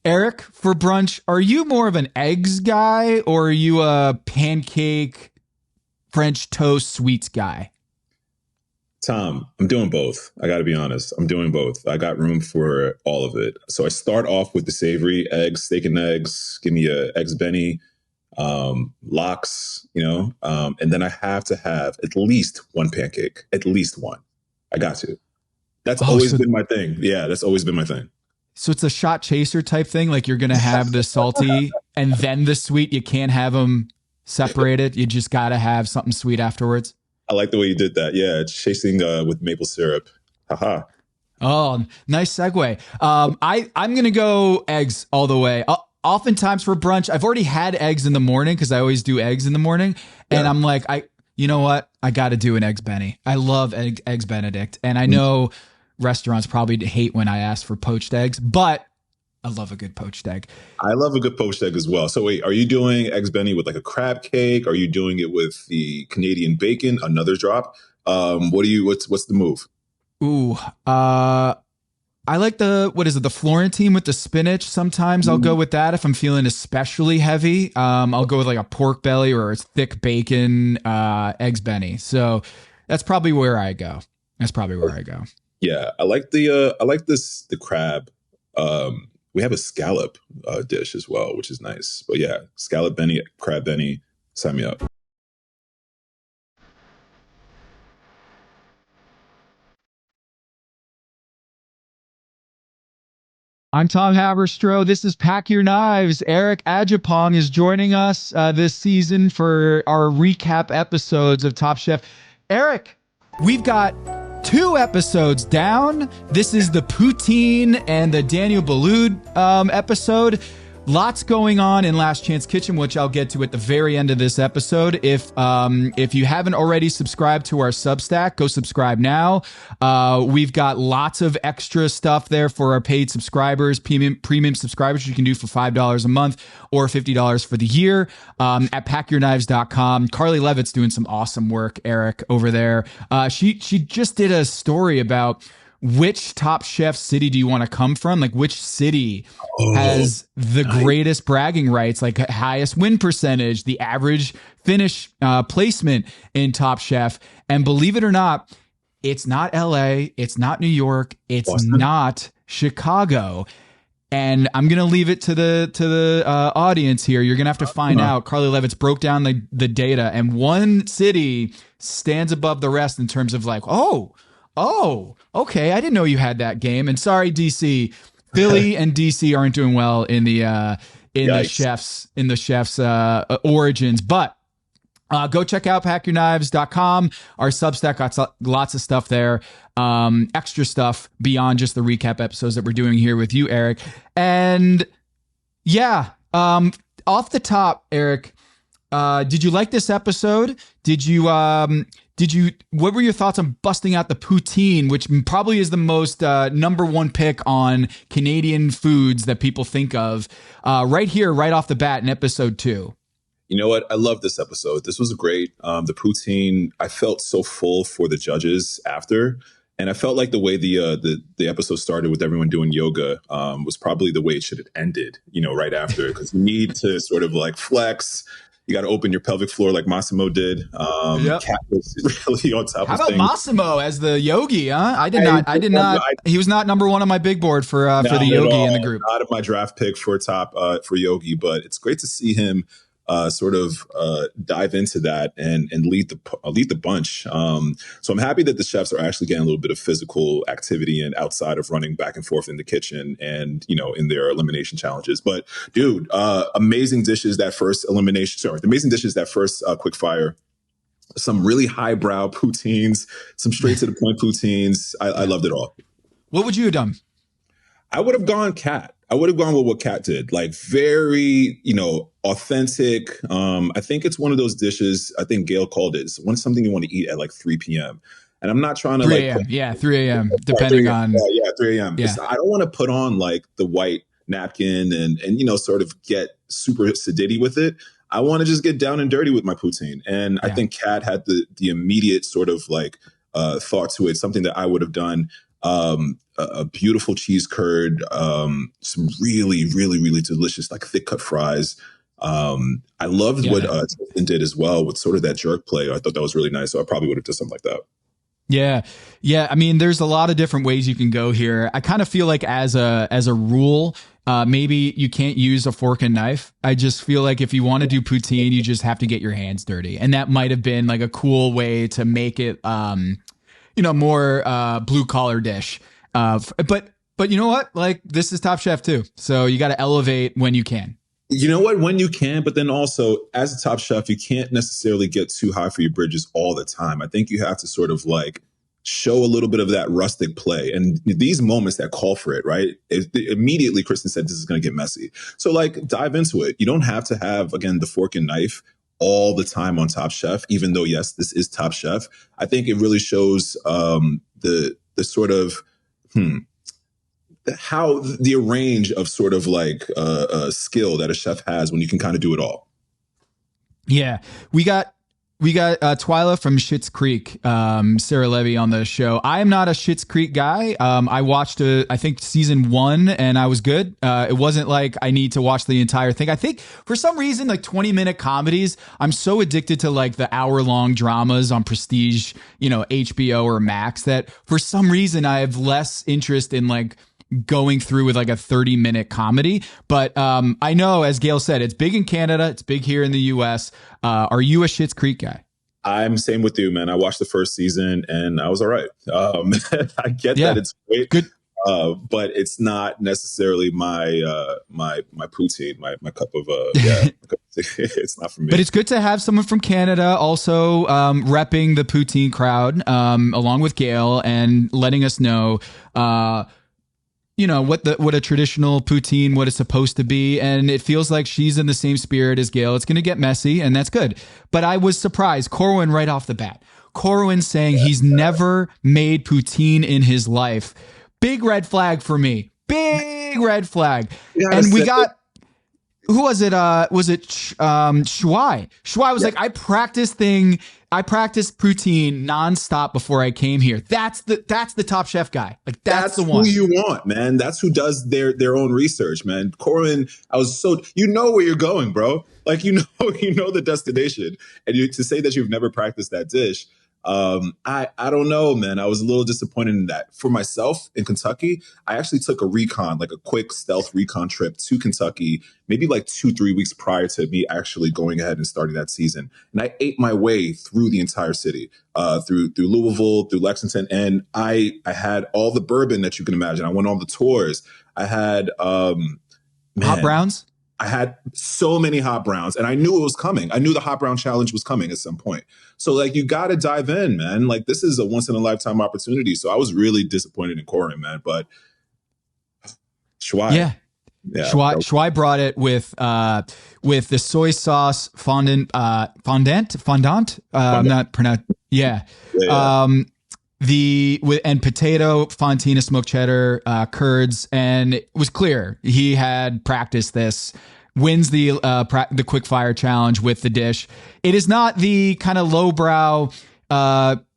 Eric, for brunch, are you more of an eggs guy or are you a pancake, French toast, sweets guy? Tom, I'm doing both. I got to be honest. I'm doing both. I got room for all of it. So I start off with the savory eggs, steak and eggs. Give me a eggs Benny, lox, and then I have to have at least one pancake, at least one. I got to. That's always been my thing. Yeah, that's always been my thing. So it's a shot chaser type thing. Like you're going to have the salty and then the sweet. You can't have them separated. You just got to have something sweet afterwards. I like the way you did that. Yeah, chasing with maple syrup. Haha. Oh, nice segue. I'm going to go eggs all the way. Oftentimes for brunch, I've already had eggs in the morning because I always do eggs in the morning. And I'm like, you know what? I got to do an eggs Benny. I love eggs Benedict. And I know restaurants probably hate when I ask for poached eggs, but I love a good poached egg. I love a good poached egg as well. So wait, are you doing eggs Benny with like a crab cake? Are you doing it with the Canadian bacon? Another drop? What's the move? Ooh, I like the Florentine with the spinach. Sometimes I'll go with that if I'm feeling especially heavy. I'll go with like a pork belly or a thick bacon eggs Benny. So that's probably where I go. Yeah, I like the crab. We have a scallop dish as well, which is nice. But yeah, scallop Benny, crab Benny, sign me up. I'm Tom Haberstroh. This is Pack Your Knives. Eric Adjepong is joining us this season for our recap episodes of Top Chef. Eric, we've got 2 episodes down. This is the poutine and the Daniel Boulud episode. Lots going on in Last Chance Kitchen, which I'll get to at the very end of this episode. If you haven't already subscribed to our Substack, go subscribe now. We've got lots of extra stuff there for our paid subscribers, premium subscribers you can do for $5 a month or $50 for the year at packyourknives.com. Carly Levitt's doing some awesome work, Eric, over there. She just did a story about which Top Chef city do you want to come from? Like which city has the greatest bragging rights, like highest win percentage, the average finish placement in Top Chef. And believe it or not, it's not LA, it's not New York, it's Boston. Not Chicago. And I'm going to leave it to the audience here. You're going to have to find out. Carly Levitt's broke down the data, and one city stands above the rest in terms of like, oh, okay. I didn't know you had that game. And sorry, DC, Philly and DC aren't doing well in the chef's origins. But go check out packyourknives.com. Our Substack got lots of stuff there, extra stuff beyond just the recap episodes that we're doing here with you, Eric. And yeah, off the top, Eric, did you like this episode? What were your thoughts on busting out the poutine, which probably is the most number one pick on Canadian foods that people think of right here, right off the bat in episode 2? You know what? I love this episode. This was great. The poutine, I felt so full for the judges after. And I felt like the way the episode started with everyone doing yoga was probably the way it should have ended, right after. Because you need to sort of like flex. You got to open your pelvic floor like Massimo did. Yep. Cat was really on top How of about things. Massimo as the yogi, huh? I did not. He was not number one on my big board for the yogi in the group. Not of my draft pick for yogi, but it's great to see him sort of dive into that and lead the bunch. So I'm happy that the chefs are actually getting a little bit of physical activity and outside of running back and forth in the kitchen and, in their elimination challenges. But dude, amazing dishes that first quick fire. Some really highbrow poutines, some straight to the point poutines. I loved it all. What would you have done? I would have gone Cat. I would have gone with what Cat did, like very, authentic. I think it's one of those dishes. I think Gail called it. It's something you want to eat at like 3 p.m. And I'm not trying to 3 a.m. 3 a.m. Depending on 3 a.m. Yeah. I don't want to put on like the white napkin and sort of get super sedity with it. I want to just get down and dirty with my poutine. And I think Kat had the immediate sort of like thought to it, something that I would have done. a beautiful cheese curd, some really, really, really delicious, like thick cut fries. I loved what Tristan did as well with sort of that jerk play. I thought that was really nice. So I probably would have done something like that. Yeah. Yeah. I mean, there's a lot of different ways you can go here. I kind of feel like as a rule, maybe you can't use a fork and knife. I just feel like if you want to do poutine, you just have to get your hands dirty. And that might have been like a cool way to make it, more blue collar dish. But you know what? Like, this is Top Chef too. So you got to elevate when you can. You know what? When you can, but then also as a top chef, you can't necessarily get too high for your bridges all the time. I think you have to sort of like show a little bit of that rustic play. And these moments that call for it, right? Immediately, Kristen said, this is going to get messy. So like dive into it. You don't have to have, again, the fork and knife all the time on Top Chef, even though, yes, this is Top Chef. I think it really shows the sort of, how the range of sort of like skill that a chef has when you can kind of do it all. Yeah, we got Twyla from Schitt's Creek, Sarah Levy on the show. I am not a Schitt's Creek guy. I watched I think season 1 and I was good. It wasn't like I need to watch the entire thing. I think for some reason, like 20-minute comedies, I'm so addicted to like the hour-long dramas on Prestige, HBO or Max, that for some reason I have less interest in like going through with like a 30-minute comedy. But I know, as Gail said, it's big in Canada. It's big here in the US. Are you a Schitt's Creek guy? I'm same with you, man. I watched the first season and I was all right. I get that it's great. Good. But it's not necessarily my poutine, my cup of it's not for me. But it's good to have someone from Canada also repping the poutine crowd along with Gail and letting us know what a traditional poutine, what it's supposed to be. And it feels like she's in the same spirit as Gail. It's going to get messy, and that's good. But I was surprised. Corwin right off the bat. Corwin saying he's never made poutine in his life. Big red flag for me. Big red flag. And we got... Who was it? Was it Shuai? Shuai was like, I practiced poutine nonstop before I came here. That's the Top Chef guy. Like that's the one. Who you want, man. That's who does their own research, man. Corin, I was so where you're going, bro. Like you know the destination, and to say that you've never practiced that dish. I don't know, man. I was a little disappointed in that. For myself in Kentucky, I actually took a recon, like a quick stealth recon trip to Kentucky, maybe like 2-3 weeks prior to me actually going ahead and starting that season. And I ate my way through the entire city, through Louisville, through Lexington. And I had all the bourbon that you can imagine. I went on the tours. I had, hot browns. I had so many hot browns and I knew it was coming. I knew the hot brown challenge was coming at some point. So like, you got to dive in, man. Like this is a once in a lifetime opportunity. So I was really disappointed in Corin, man, but Shuai. Yeah. Shuai brought it with the soy sauce fondant. I'm not pronounced. Yeah. And potato fontina smoked cheddar curds, and it was clear he had practiced this. Wins the quick fire challenge with the dish. It is not the kind of lowbrow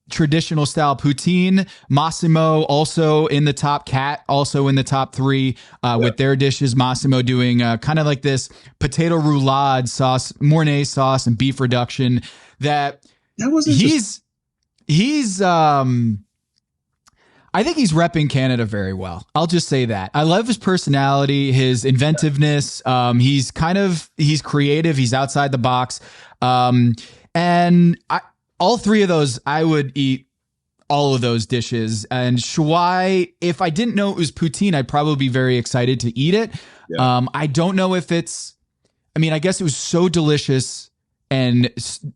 traditional style poutine. Massimo also in the top. Cat also in the top 3 with their dishes. Massimo doing kind of like this potato roulade sauce, Mornay sauce, and beef reduction. That wasn't he's I think he's repping Canada very well. I'll just say that. I love his personality, his inventiveness. He's creative. He's outside the box. And all 3 of those, I would eat all of those dishes. And Shuai, if I didn't know it was poutine, I'd probably be very excited to eat it. Yeah. I don't know if I guess it was so delicious and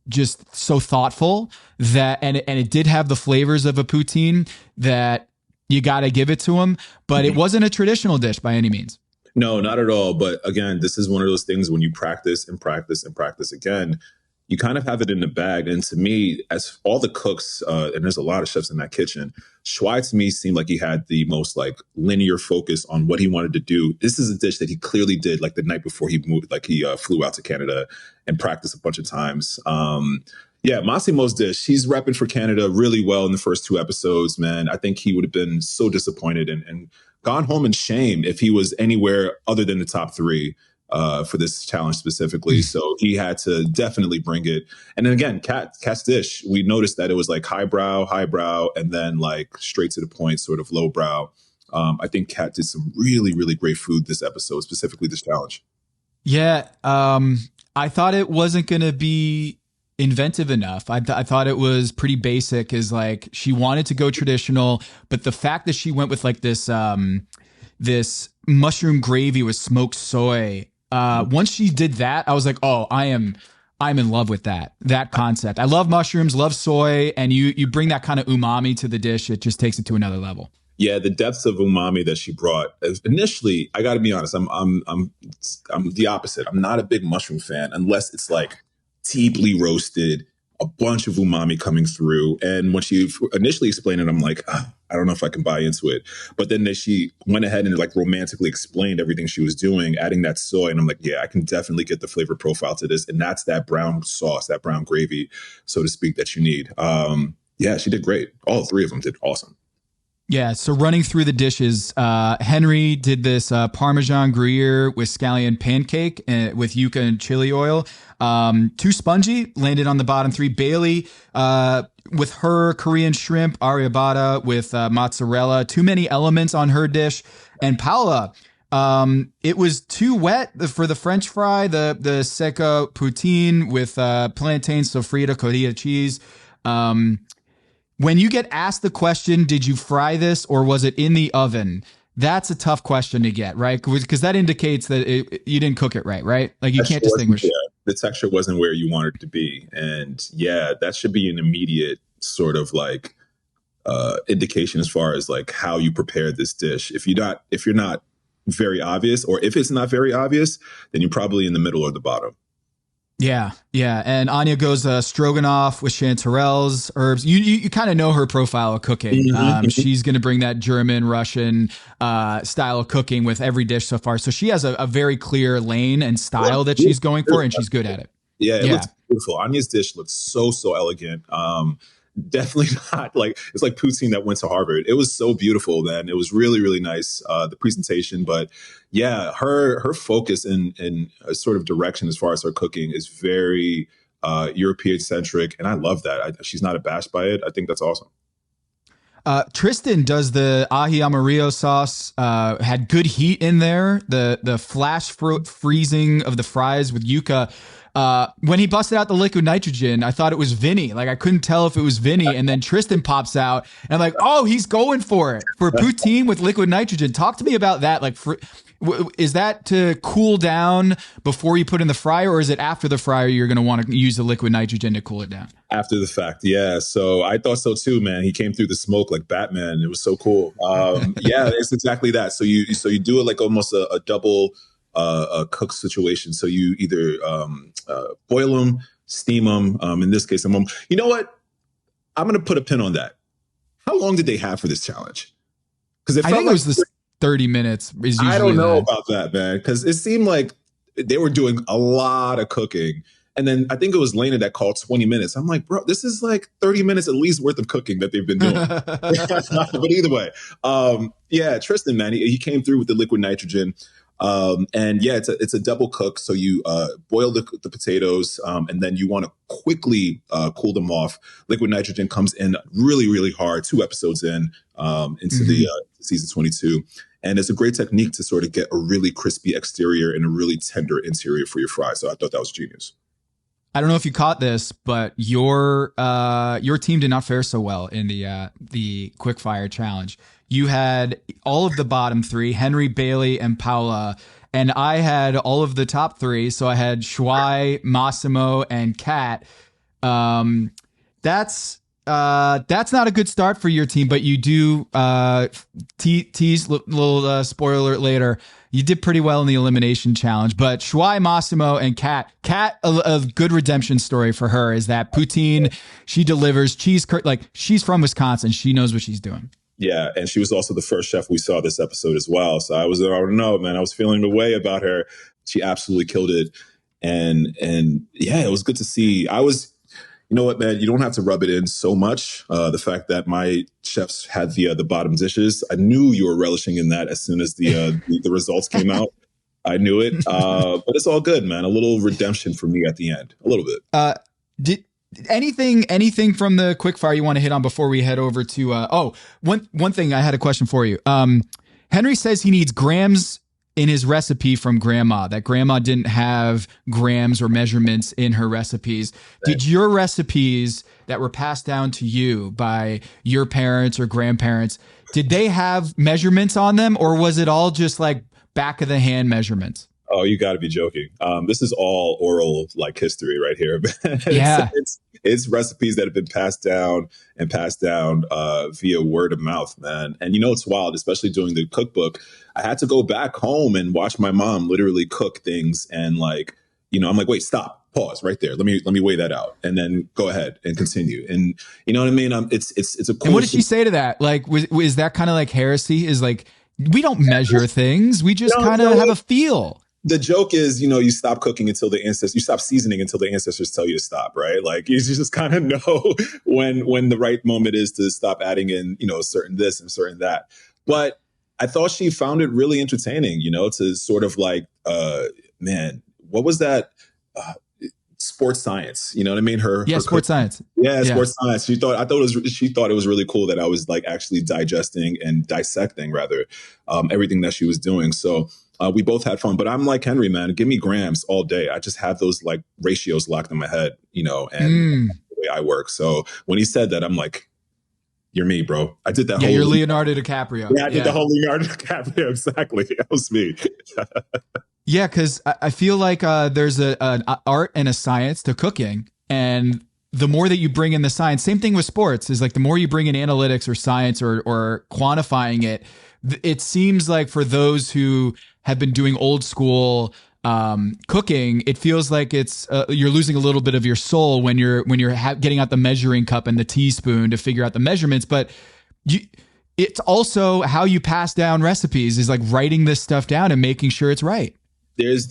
just so thoughtful that, and it did have the flavors of a poutine that you got to give it to him, but it wasn't a traditional dish by any means. No, not at all. But again, this is one of those things when you practice and practice and practice again, you kind of have it in the bag. And to me, as all the cooks, and there's a lot of chefs in that kitchen, Shuai to me seemed like he had the most like linear focus on what he wanted to do. This is a dish that he clearly did like the night before he moved, like he flew out to Canada and practiced a bunch of times. Yeah, Massimo's dish. He's repping for Canada really well in the first two episodes, man. I think he would have been so disappointed and gone home in shame if he was anywhere other than the top three for this challenge specifically. So he had to definitely bring it. And then again, Kat's dish, we noticed that it was like highbrow, and then like straight to the point, sort of lowbrow. I think Kat did some really, really great food this episode, specifically this challenge. Yeah, I thought it wasn't going to be inventive enough. I thought it was pretty basic, is like she wanted to go traditional, but the fact that she went with like this this mushroom gravy with smoked soy, once she did that, I was like, oh, I'm in love with that concept. I love mushrooms, love soy, and you bring that kind of umami to the dish, it just takes it to another level. Yeah, the depths of umami that she brought. Initially, I got to be honest, I'm the opposite. I'm not a big mushroom fan unless it's like deeply roasted, a bunch of umami coming through. And when she initially explained it, I'm like, I don't know if I can buy into it. But then she went ahead and like romantically explained everything she was doing, adding that soy. And I'm like, yeah, I can definitely get the flavor profile to this. And that's that brown sauce, that brown gravy, so to speak, that you need. Yeah, she did great. All three of them did awesome. Yeah, so running through the dishes, Henry did this Parmesan Gruyere with scallion pancake with yuca and chili oil. Too spongy, landed on the bottom three. Bailey with her Korean shrimp, arrabbiata with mozzarella. Too many elements on her dish. And Paula, it was too wet for the French fry, the seco poutine with plantain sofrito, cotija cheese. When you get asked the question, did you fry this or was it in the oven? That's a tough question to get, right? Because that indicates that you didn't cook it right? Like you can't distinguish. Yeah, the texture wasn't where you wanted it to be. And yeah, that should be an immediate sort of like indication as far as like how you prepare this dish. If you're not very obvious, or if it's not very obvious, then you're probably in the middle or the bottom. Yeah. And Anya goes stroganoff with chanterelles, herbs. You kind of know her profile of cooking. She's going to bring that German, Russian style of cooking with every dish so far. So she has a very clear lane and style that she's going for, and she's good at it. Yeah, it looks beautiful. Anya's dish looks so elegant. Definitely not like, it's like poutine that went to Harvard. It was so beautiful, man. It was really, really nice, the presentation. But yeah, her focus and sort of direction as far as her cooking is very European centric. And I love that. She's not abashed by it. I think that's awesome. Tristan does the aji amarillo sauce, had good heat in there. The flash freezing of the fries with yuca. When he busted out the liquid nitrogen, I thought it was Vinny. Like I couldn't tell if it was Vinny. And then Tristan pops out and I'm like, oh, he's going for it for poutine with liquid nitrogen. Talk to me about that. Like, is that to cool down before you put in the fryer, or is it after the fryer you're going to want to use the liquid nitrogen to cool it down? After the fact, yeah. So I thought so too, man. He came through the smoke like Batman. It was so cool. Yeah, it's exactly that. So you do it like almost a double a cook situation. So you either boil them, steam them. In this case, you know what? I'm going to put a pin on that. How long did they have for this challenge? Because I think it was 30 minutes. Is usually I don't know about that, man. Because it seemed like they were doing a lot of cooking. And then I think it was Lena that called 20 minutes. I'm like, bro, this is like 30 minutes at least worth of cooking that they've been doing. But either way, yeah, Tristan, man, he came through with the liquid nitrogen. And yeah, it's a double cook. So you boil the potatoes, and then you want to quickly cool them off. Liquid nitrogen comes in really, really hard. 2 episodes into the season 22. And it's a great technique to sort of get a really crispy exterior and a really tender interior for your fries. So I thought that was genius. I don't know if you caught this, but your team did not fare so well in the quickfire challenge. You had all of the bottom 3, Henry, Bailey, and Paula, and I had all of the top 3. So I had Shuai, Massimo, and Kat. That's not a good start for your team, but you do tease little spoiler alert later. You did pretty well in the elimination challenge, but Shuai, Massimo, and Kat, a good redemption story for her is that poutine, she delivers cheese, like she's from Wisconsin. She knows what she's doing. Yeah, and she was also the first chef we saw this episode as well. So I don't know, man. I was feeling the way about her. She absolutely killed it. And yeah, it was good to see. You know what, man? You don't have to rub it in so much. The fact that my chefs had the bottom dishes, I knew you were relishing in that as soon as the results came out. I knew it, but it's all good, man. A little redemption for me at the end, a little bit. Did anything from the quickfire you want to hit on before we head over to? One thing I had a question for you. Henry says he needs grams in his recipe from grandma, that grandma didn't have grams or measurements in her recipes. Did your recipes that were passed down to you by your parents or grandparents, did they have measurements on them, or was it all just like back of the hand measurements? Oh, you got to be joking. This is all oral like history right here. Yeah. It's recipes that have been passed down via word of mouth, man. And it's wild, especially doing the cookbook. I had to go back home and watch my mom literally cook things. And I'm like, wait, stop, pause right there. Let me weigh that out and then go ahead and continue. And you know what I mean? It's a cool. And what did she say to that? Like, was that kind of like heresy? Is like, we don't measure things. We just kind of have a feel. The joke is, you stop cooking until you stop seasoning until the ancestors tell you to stop, right? Like you just kind of know when the right moment is to stop adding in, certain this and certain that. But I thought she found it really entertaining, to sort of like, man, what was that? Sports science, you know what I mean? Sports science. Yeah, sports science. She thought it was really cool that I was like actually digesting and dissecting rather everything that she was doing. So we both had fun, but I'm like Henry, man, give me grams all day. I just have those like ratios locked in my head, and the way I work. So when he said that, I'm like, you're me, bro. I did that. Yeah, you're Leonardo DiCaprio. Yeah, I did the whole Leonardo DiCaprio. Exactly. That was me. Yeah, because I feel like there's an art and a science to cooking. And the more that you bring in the science, same thing with sports, is like the more you bring in analytics or science or quantifying it, it seems like for those who have been doing old school cooking, it feels like it's you're losing a little bit of your soul when you're getting out the measuring cup and the teaspoon to figure out the measurements. But it's also how you pass down recipes, is like writing this stuff down and making sure it's right. There's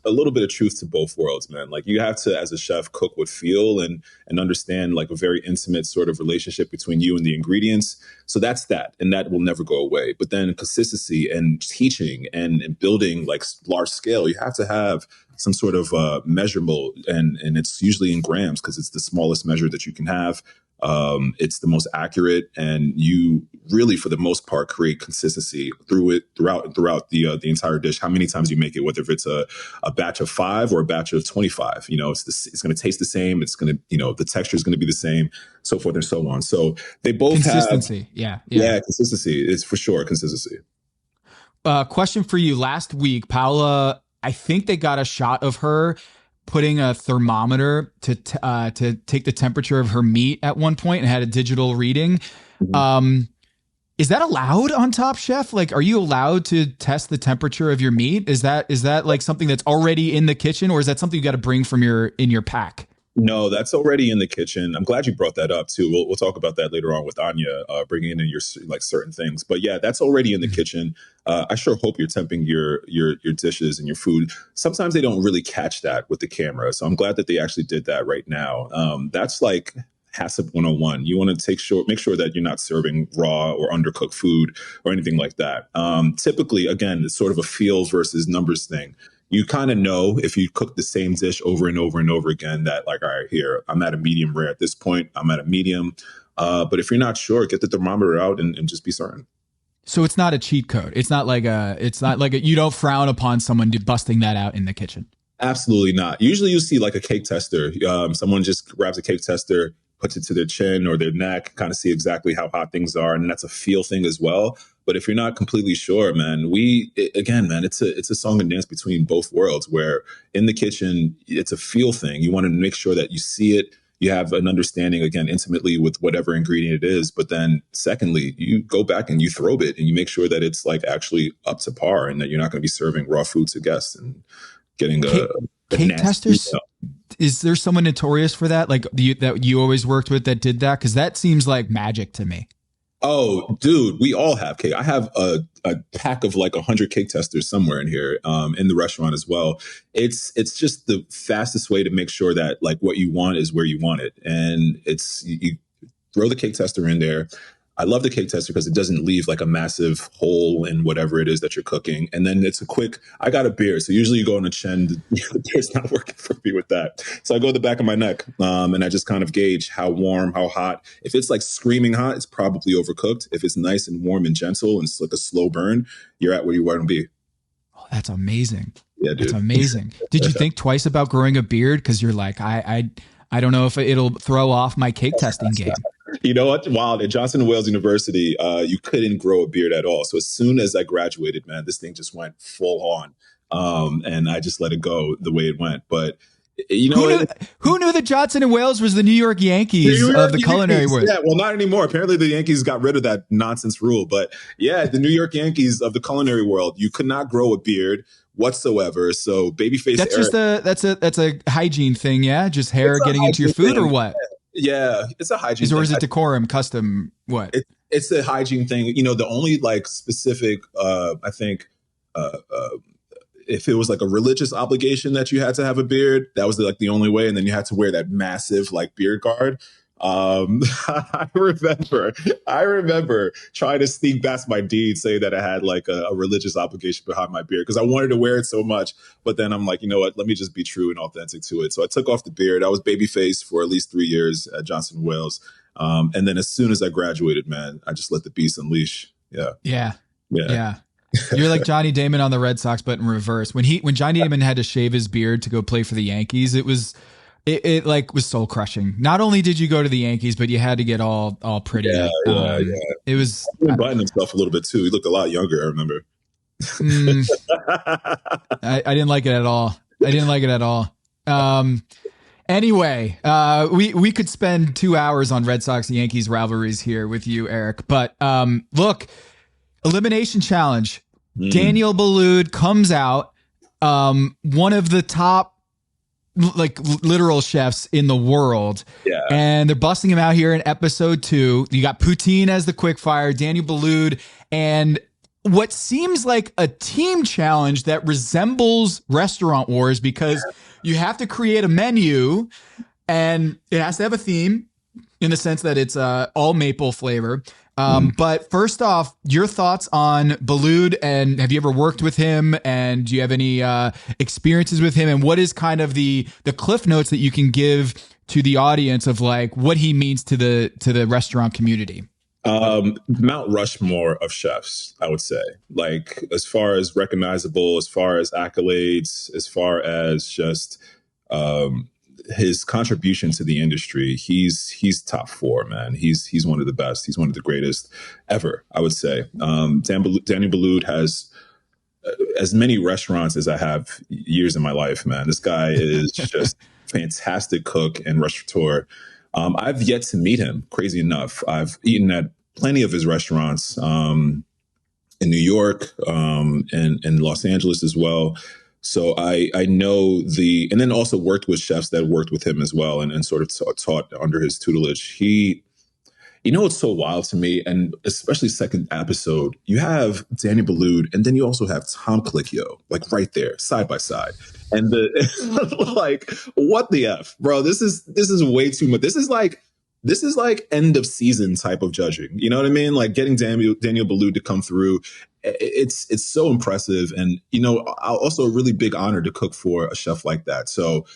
a little bit of truth to both worlds, man. Like you have to, as a chef, cook with feel and understand like a very intimate sort of relationship between you and the ingredients. So that's that, and that will never go away. But then consistency and teaching and building like large scale, you have to have some sort of measurable, and it's usually in grams because it's the smallest measure that you can have. It's the most accurate, and you really, for the most part, create consistency throughout the entire dish. How many times you make it, whether if it's a batch of 5 or a batch of 25, it's going to taste the same. It's going to, the texture is going to be the same, so forth and so on. So they both consistency. Yeah, consistency is for sure consistency. Question for you. Last week, Paula, I think they got a shot of her putting a thermometer to take the temperature of her meat at one point and had a digital reading. Mm-hmm. Is that allowed on Top Chef? Like, are you allowed to test the temperature of your meat? Is that like something that's already in the kitchen, or is that something you got to bring from in your pack? No, that's already in the kitchen. I'm glad you brought that up too. We'll talk about that later on with Anya, bringing in your like certain things. But yeah, that's already in the kitchen. I sure hope you're temping your dishes and your food. Sometimes they don't really catch that with the camera, so I'm glad that they actually did that right now. That's like HACCP 101. You want to make sure that you're not serving raw or undercooked food or anything like that. Typically, again, it's sort of a feel versus numbers thing. You kind of know if you cook the same dish over and over and over again that like, all right, here, I'm at a medium rare at this point. I'm at a medium. But if you're not sure, get the thermometer out and just be certain. So it's not a cheat code. It's not like you don't frown upon someone busting that out in the kitchen. Absolutely not. Usually you see like a cake tester. Someone just grabs a cake tester, puts it to their chin or their neck, kind of see exactly how hot things are. And that's a feel thing as well. But if you're not completely sure, man, it's a song and dance between both worlds, where in the kitchen, it's a feel thing. You want to make sure that you see it. You have an understanding, again, intimately with whatever ingredient it is. But then secondly, you go back and you throw it and you make sure that it's like actually up to par and that you're not going to be serving raw food to guests and getting a cake testers. Is there someone notorious for that? Like that you always worked with that did that? Because that seems like magic to me. Oh, dude, we all have cake. I have a pack of like 100 cake testers somewhere in here, in the restaurant as well. It's just the fastest way to make sure that like what you want is where you want it, and you throw the cake tester in there. I love the cake tester because it doesn't leave like a massive hole in whatever it is that you're cooking. And then it's a quick, I got a beard. So usually you go on a chin, the beard's not working for me with that. So I go to the back of my neck, and I just kind of gauge how warm, how hot. If it's like screaming hot, it's probably overcooked. If it's nice and warm and gentle and it's like a slow burn, you're at where you want to be. Oh, that's amazing. Yeah, dude. That's amazing. Did you think twice about growing a beard? Because you're like, I don't know if it'll throw off my cake testing game. You know what? Wild. At Johnson & Wales University, you couldn't grow a beard at all. So as soon as I graduated, man, this thing just went full on. And I just let it go the way it went. But you know, who knew that Johnson & Wales was the New York Yankees of the culinary world? Yeah, well, not anymore. Apparently the Yankees got rid of that nonsense rule. But yeah, the New York Yankees of the culinary world, you could not grow a beard whatsoever. So babyface that's Eric, just that's a hygiene thing, yeah? Just hair getting into your food, or what? Yeah, it's a hygiene thing. Or is it decorum, custom, what? It's a hygiene thing. You know, the only like specific, I think, if it was like a religious obligation that you had to have a beard, that was like the only way. And then you had to wear that massive like beard guard. I remember trying to sneak past my deed, saying that I had like a religious obligation behind my beard because I wanted to wear it so much. But then I'm like, you know what? Let me just be true and authentic to it. So I took off the beard. I was babyface for at least 3 years at Johnson & Wales. And then as soon as I graduated, man, I just let the beast unleash. Yeah. You're like Johnny Damon on the Red Sox, but in reverse. When Johnny Damon had to shave his beard to go play for the Yankees, it was soul crushing. Not only did you go to the Yankees, but you had to get all pretty. It was button himself a little bit too. He looked a lot younger, I remember. I didn't like it at all. Anyway, we could spend 2 hours on Red Sox Yankees rivalries here with you, Eric. But look, elimination challenge. Daniel Boulud comes out, one of the top like literal chefs in the world. Yeah. And they're busting him out here in episode 2. You got poutine as the quick fire, Daniel Boulud, and what seems like a team challenge that resembles Restaurant Wars because you have to create a menu and it has to have a theme in the sense that it's all maple flavor. But first off, your thoughts on Boulud, and have you ever worked with him, and do you have any experiences with him, and what is kind of the cliff notes that you can give to the audience of like what he means to the restaurant community? Mount Rushmore of chefs, I would say. Like as far as recognizable, as far as accolades, as far as just his contribution to the industry, he's top 4, man. He's one of the best. He's one of the greatest ever, I would say. Daniel Boulud has as many restaurants as I have years in my life, man. This guy is just fantastic cook and restaurateur. I've yet to meet him, crazy enough. I've eaten at plenty of his restaurants in New York, and Los Angeles as well. So I know and then also worked with chefs that worked with him as well and sort of taught under his tutelage. It's so wild to me, and especially second episode, you have Daniel Boulud, and then you also have Tom Colicchio, like right there, side by side. And like, what the F, bro? This is way too much. This is like end of season type of judging. You know what I mean? Like getting Daniel Boulud to come through. It's so impressive. And, also a really big honor to cook for a chef like that. So,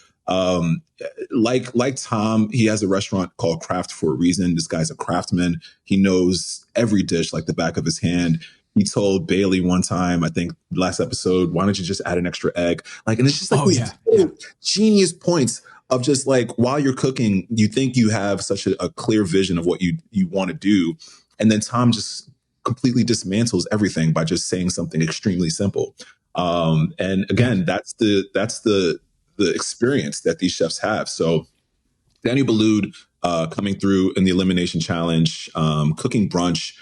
like Tom, he has a restaurant called Craft for a reason. This guy's a craftsman. He knows every dish like the back of his hand. He told Bailey one time, I think last episode, why don't you just add an extra egg? Like, and it's just like genius points of just like, while you're cooking, you think you have such a clear vision of what you want to do. And then Tom just completely dismantles everything by just saying something extremely simple. And again, that's the experience that these chefs have. So Daniel Boulud coming through in the elimination challenge, cooking brunch,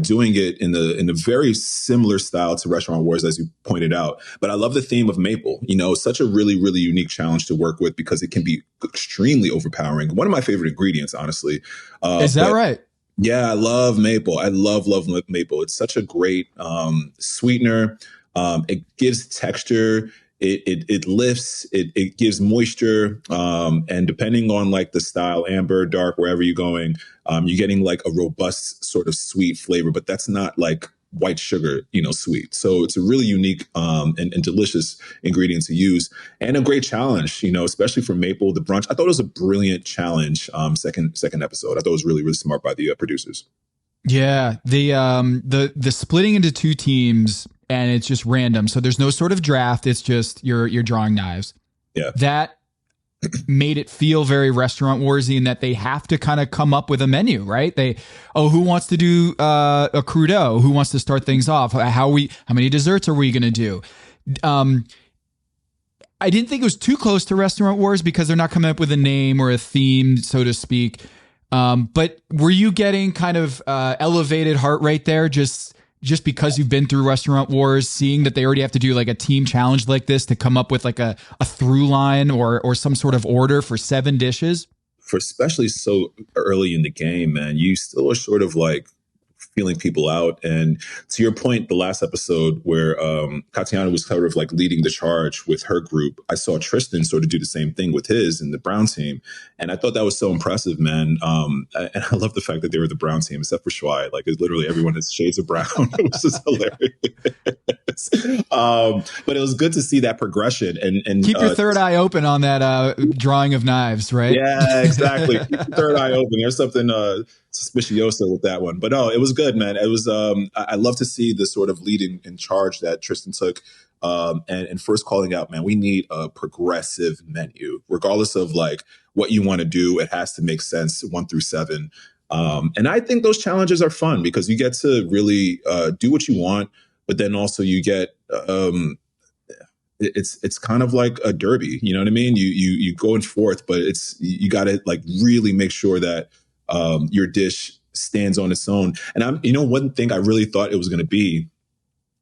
doing it in a very similar style to Restaurant Wars, as you pointed out. But I love the theme of maple. Such a really, really unique challenge to work with because it can be extremely overpowering. One of my favorite ingredients, honestly. Is that right? Yeah, I love maple. I love maple. It's such a great sweetener. It gives texture. It lifts. It gives moisture. And depending on like the style, amber, dark, wherever you're going, you're getting like a robust sort of sweet flavor. But that's not like white sugar, sweet. So it's a really unique and delicious ingredient to use, and a great challenge. Especially for maple, the brunch. I thought it was a brilliant challenge. Second episode, I thought it was really really smart by the producers. Yeah, the splitting into two teams and it's just random. So there's no sort of draft. It's just you're drawing knives. Yeah, that made it feel very Restaurant Warsy in that they have to kind of come up with a menu, right? Who wants to do a crudo? Who wants to start things off? How many desserts are we going to do? I didn't think it was too close to Restaurant Wars because they're not coming up with a name or a theme, so to speak. But were you getting kind of elevated heart rate there just because you've been through Restaurant Wars, seeing that they already have to do like a team challenge like this to come up with like a through line or some sort of order for 7 dishes? For especially so early in the game, man, you still are sort of like feeling people out. And to your point, the last episode where Katiana was sort of like leading the charge with her group, I saw Tristan sort of do the same thing with his and the Brown team. And I thought that was so impressive, man. And I love the fact that they were the Brown team, except for Schwei. Like, literally everyone has shades of brown. It was just hilarious. But it was good to see that progression. And keep your third eye open on that drawing of knives, right? Yeah, exactly. Keep your third eye open. There's something suspicioso with that one. But no, it was good, man. It was I love to see the sort of leading in charge that Tristan took, and first calling out, man, we need a progressive menu. Regardless of like what you want to do, it has to make sense 1 through 7. And I think those challenges are fun because you get to really do what you want, but then also you get it's kind of like a derby, you know what I mean? You going forth, but you got to like really make sure that your dish stands on its own. And one thing I really thought it was going to be,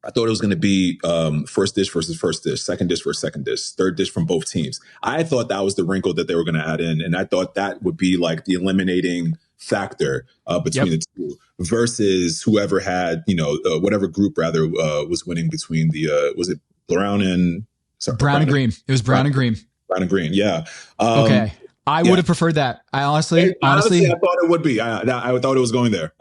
I thought it was going to be first dish versus first dish, second dish versus second dish, third dish from both teams. I thought that was the wrinkle that they were going to add in, and I thought that would be like the eliminating factor between the two versus whoever had whatever group rather was winning between the was it Brown and green. It was brown and green. Brown and green. Yeah. Okay. I would have preferred that. I honestly, I thought it would be. I thought it was going there.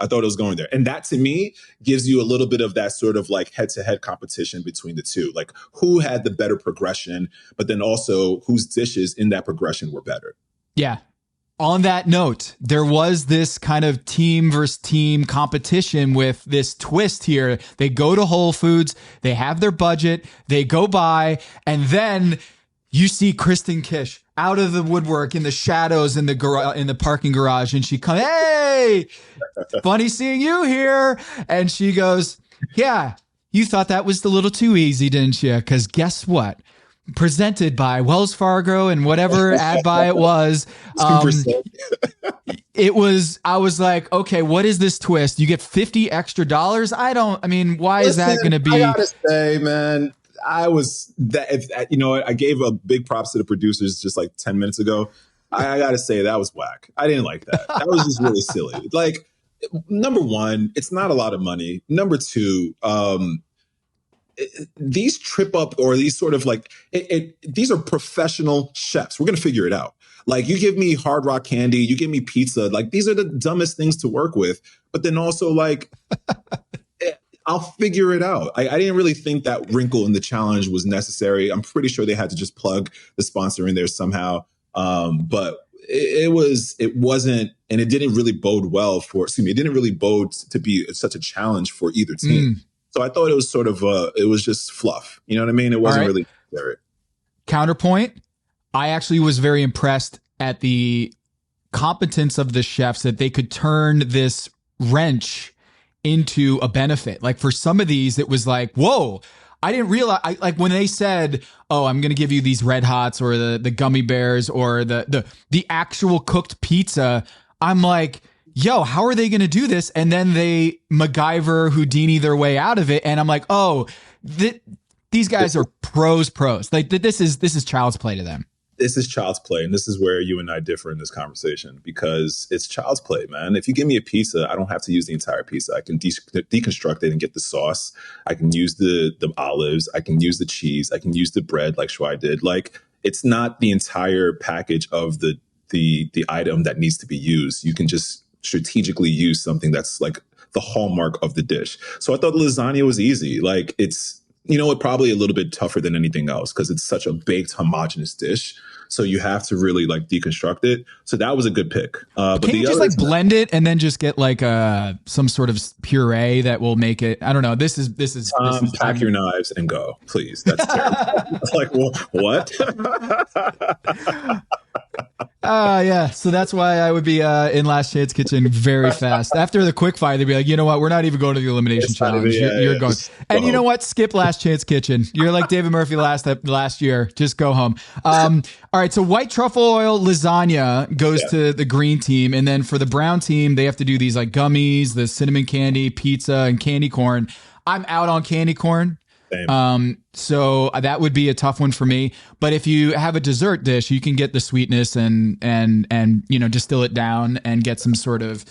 And that to me gives you a little bit of that sort of like head-to-head competition between the two. Like who had the better progression, but then also whose dishes in that progression were better. Yeah. On that note, there was this kind of team versus team competition with this twist here. They go to Whole Foods, they have their budget, they go by, and then you see Kristen Kish out of the woodwork in the shadows in the parking garage, and she comes, "Hey, funny seeing you here." And she goes, "Yeah, you thought that was a little too easy, didn't you? Because guess what? Presented by Wells Fargo and whatever ad buy it was. I was like, okay, what is this twist? You get $50 extra. Why is that going to be? I gotta say, man, I was that, I gave a big props to the producers just like 10 minutes ago. I gotta say that was whack. I didn't like that. That was just really silly. Like, number one, it's not a lot of money. Number two, these trip up or these sort of like these are professional chefs. We're gonna figure it out. Like, you give me Hard Rock candy, you give me pizza, like these are the dumbest things to work with. But then also like I'll figure it out. I didn't really think that wrinkle in the challenge was necessary. I'm pretty sure they had to just plug the sponsor in there somehow. But it wasn't, and it didn't really bode well for, it didn't really bode to be such a challenge for either team. So I thought it was sort of, it was just fluff. You know what I mean? It wasn't really necessary. Counterpoint, I actually was very impressed at the competence of the chefs that they could turn this wrench into a benefit. Like for some of these, it was like, whoa, I didn't realize, like when they said, oh, I'm going to give you these Red Hots or the gummy bears or the actual cooked pizza. I'm like, yo, how are they going to do this? And then they MacGyver Houdini their way out of it. And I'm like, oh, these guys are pros. Like this is child's play to them. this is child's play, and this is where you and I differ in this conversation, because it's child's play, man. If you give me a pizza, I don't have to use the entire pizza. I can deconstruct it and get the sauce. I can use the olives. I can use the cheese. I can use the bread like Shuai did. Like, it's not the entire package of the item that needs to be used. You can just strategically use something that's like the hallmark of the dish. So I thought lasagna was easy. Like, it's, it probably a little bit tougher than anything else because it's such a baked, homogenous dish. So you have to really like deconstruct it. So that was a good pick. But can you just like blend it and then just get like some sort of puree that will make it? I don't know. This is pack your knives and go, please. That's terrible. Like, what? Yeah. So that's why I would be in Last Chance Kitchen very fast. After the quick fire, they'd be like, you know what? We're not even going to the elimination challenge. You're going. And you know what? Skip Last Chance Kitchen. You're like David Murphy last year. Just go home. All right. So white truffle oil lasagna goes to the green team. And then for the brown team, they have to do these like gummies, the cinnamon candy, pizza, and candy corn. I'm out on candy corn. So that would be a tough one for me. But if you have a dessert dish, you can get the sweetness and distill it down and get some sort of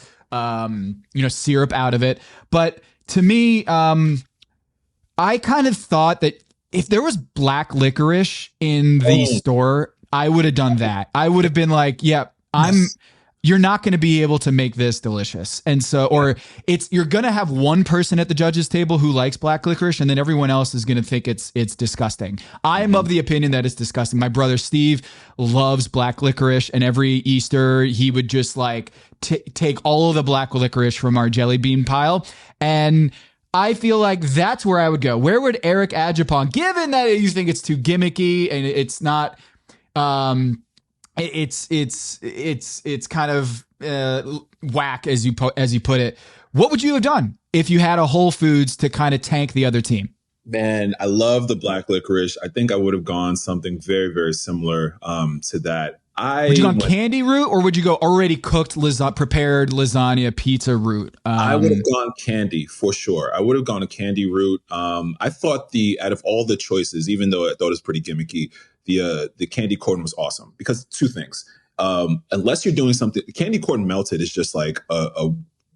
syrup out of it. But to me, I kind of thought that if there was black licorice in the store, I would have done that. I would have been like, you're not going to be able to make this delicious. And so, you're going to have one person at the judges table who likes black licorice, and then everyone else is going to think it's disgusting. I'm of the opinion that it's disgusting. My brother Steve loves black licorice, and every Easter he would just like take all of the black licorice from our jelly bean pile. And I feel like that's where I would go. Where would Eric Adjepong, given that you think it's too gimmicky and it's not, it's kind of whack as you put it. What would you have done if you had a Whole Foods to kind of tank the other team? Man, I love the black licorice. I think I would have gone something very, very similar to that. Would you go candy route, or would you go already cooked prepared lasagna pizza route? I would have gone candy for sure. I would have gone a candy route. I thought out of all the choices, even though I thought it was pretty gimmicky, the candy corn was awesome because two things. Unless you're doing something, candy corn melted is just like a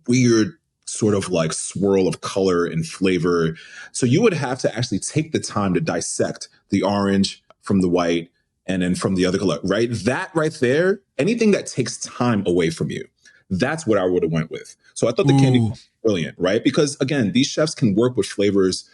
weird sort of like swirl of color and flavor. So you would have to actually take the time to dissect the orange from the white and then from the other color, right? That right there, anything that takes time away from you, that's what I would have went with. So I thought the candy was brilliant, right? Because again, these chefs can work with flavors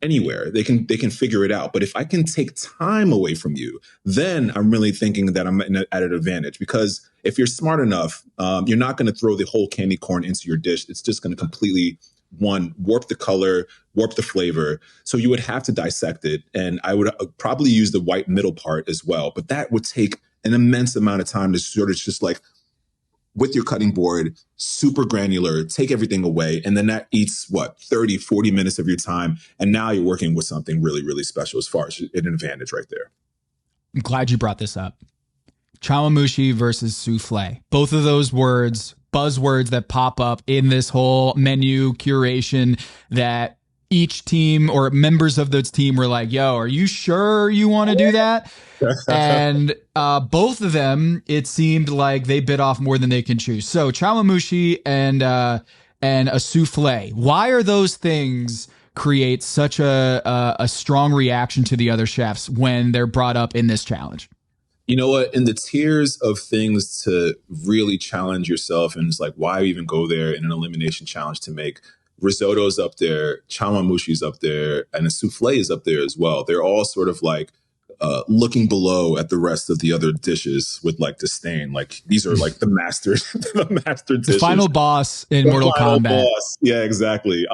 anywhere. They can figure it out. But if I can take time away from you, then I'm really thinking that I'm at an advantage. Because if you're smart enough, you're not going to throw the whole candy corn into your dish. It's just going to completely, warp the color, warp the flavor. So you would have to dissect it. And I would probably use the white middle part as well. But that would take an immense amount of time to sort of just like, with your cutting board, super granular, take everything away. And then that eats 30, 40 minutes of your time. And now you're working with something really, really special as far as an advantage right there. I'm glad you brought this up. Chawanmushi versus soufflé. Both of those buzzwords that pop up in this whole menu curation that each team or members of those team were like, yo, are you sure you want to do that? And both of them, it seemed like they bit off more than they can chew. So chawanmushi and a soufflé. Why are those things create such a strong reaction to the other chefs when they're brought up in this challenge? You know what? In the tiers of things to really challenge yourself, and it's like, why even go there in an elimination challenge to make? Risotto's up there, chawanmushi's up there, and a soufflé is up there as well. They're all sort of like looking below at the rest of the other dishes with like disdain. Like these are like the masters, the master dishes. The final boss in Mortal Kombat. Boss. Yeah, exactly.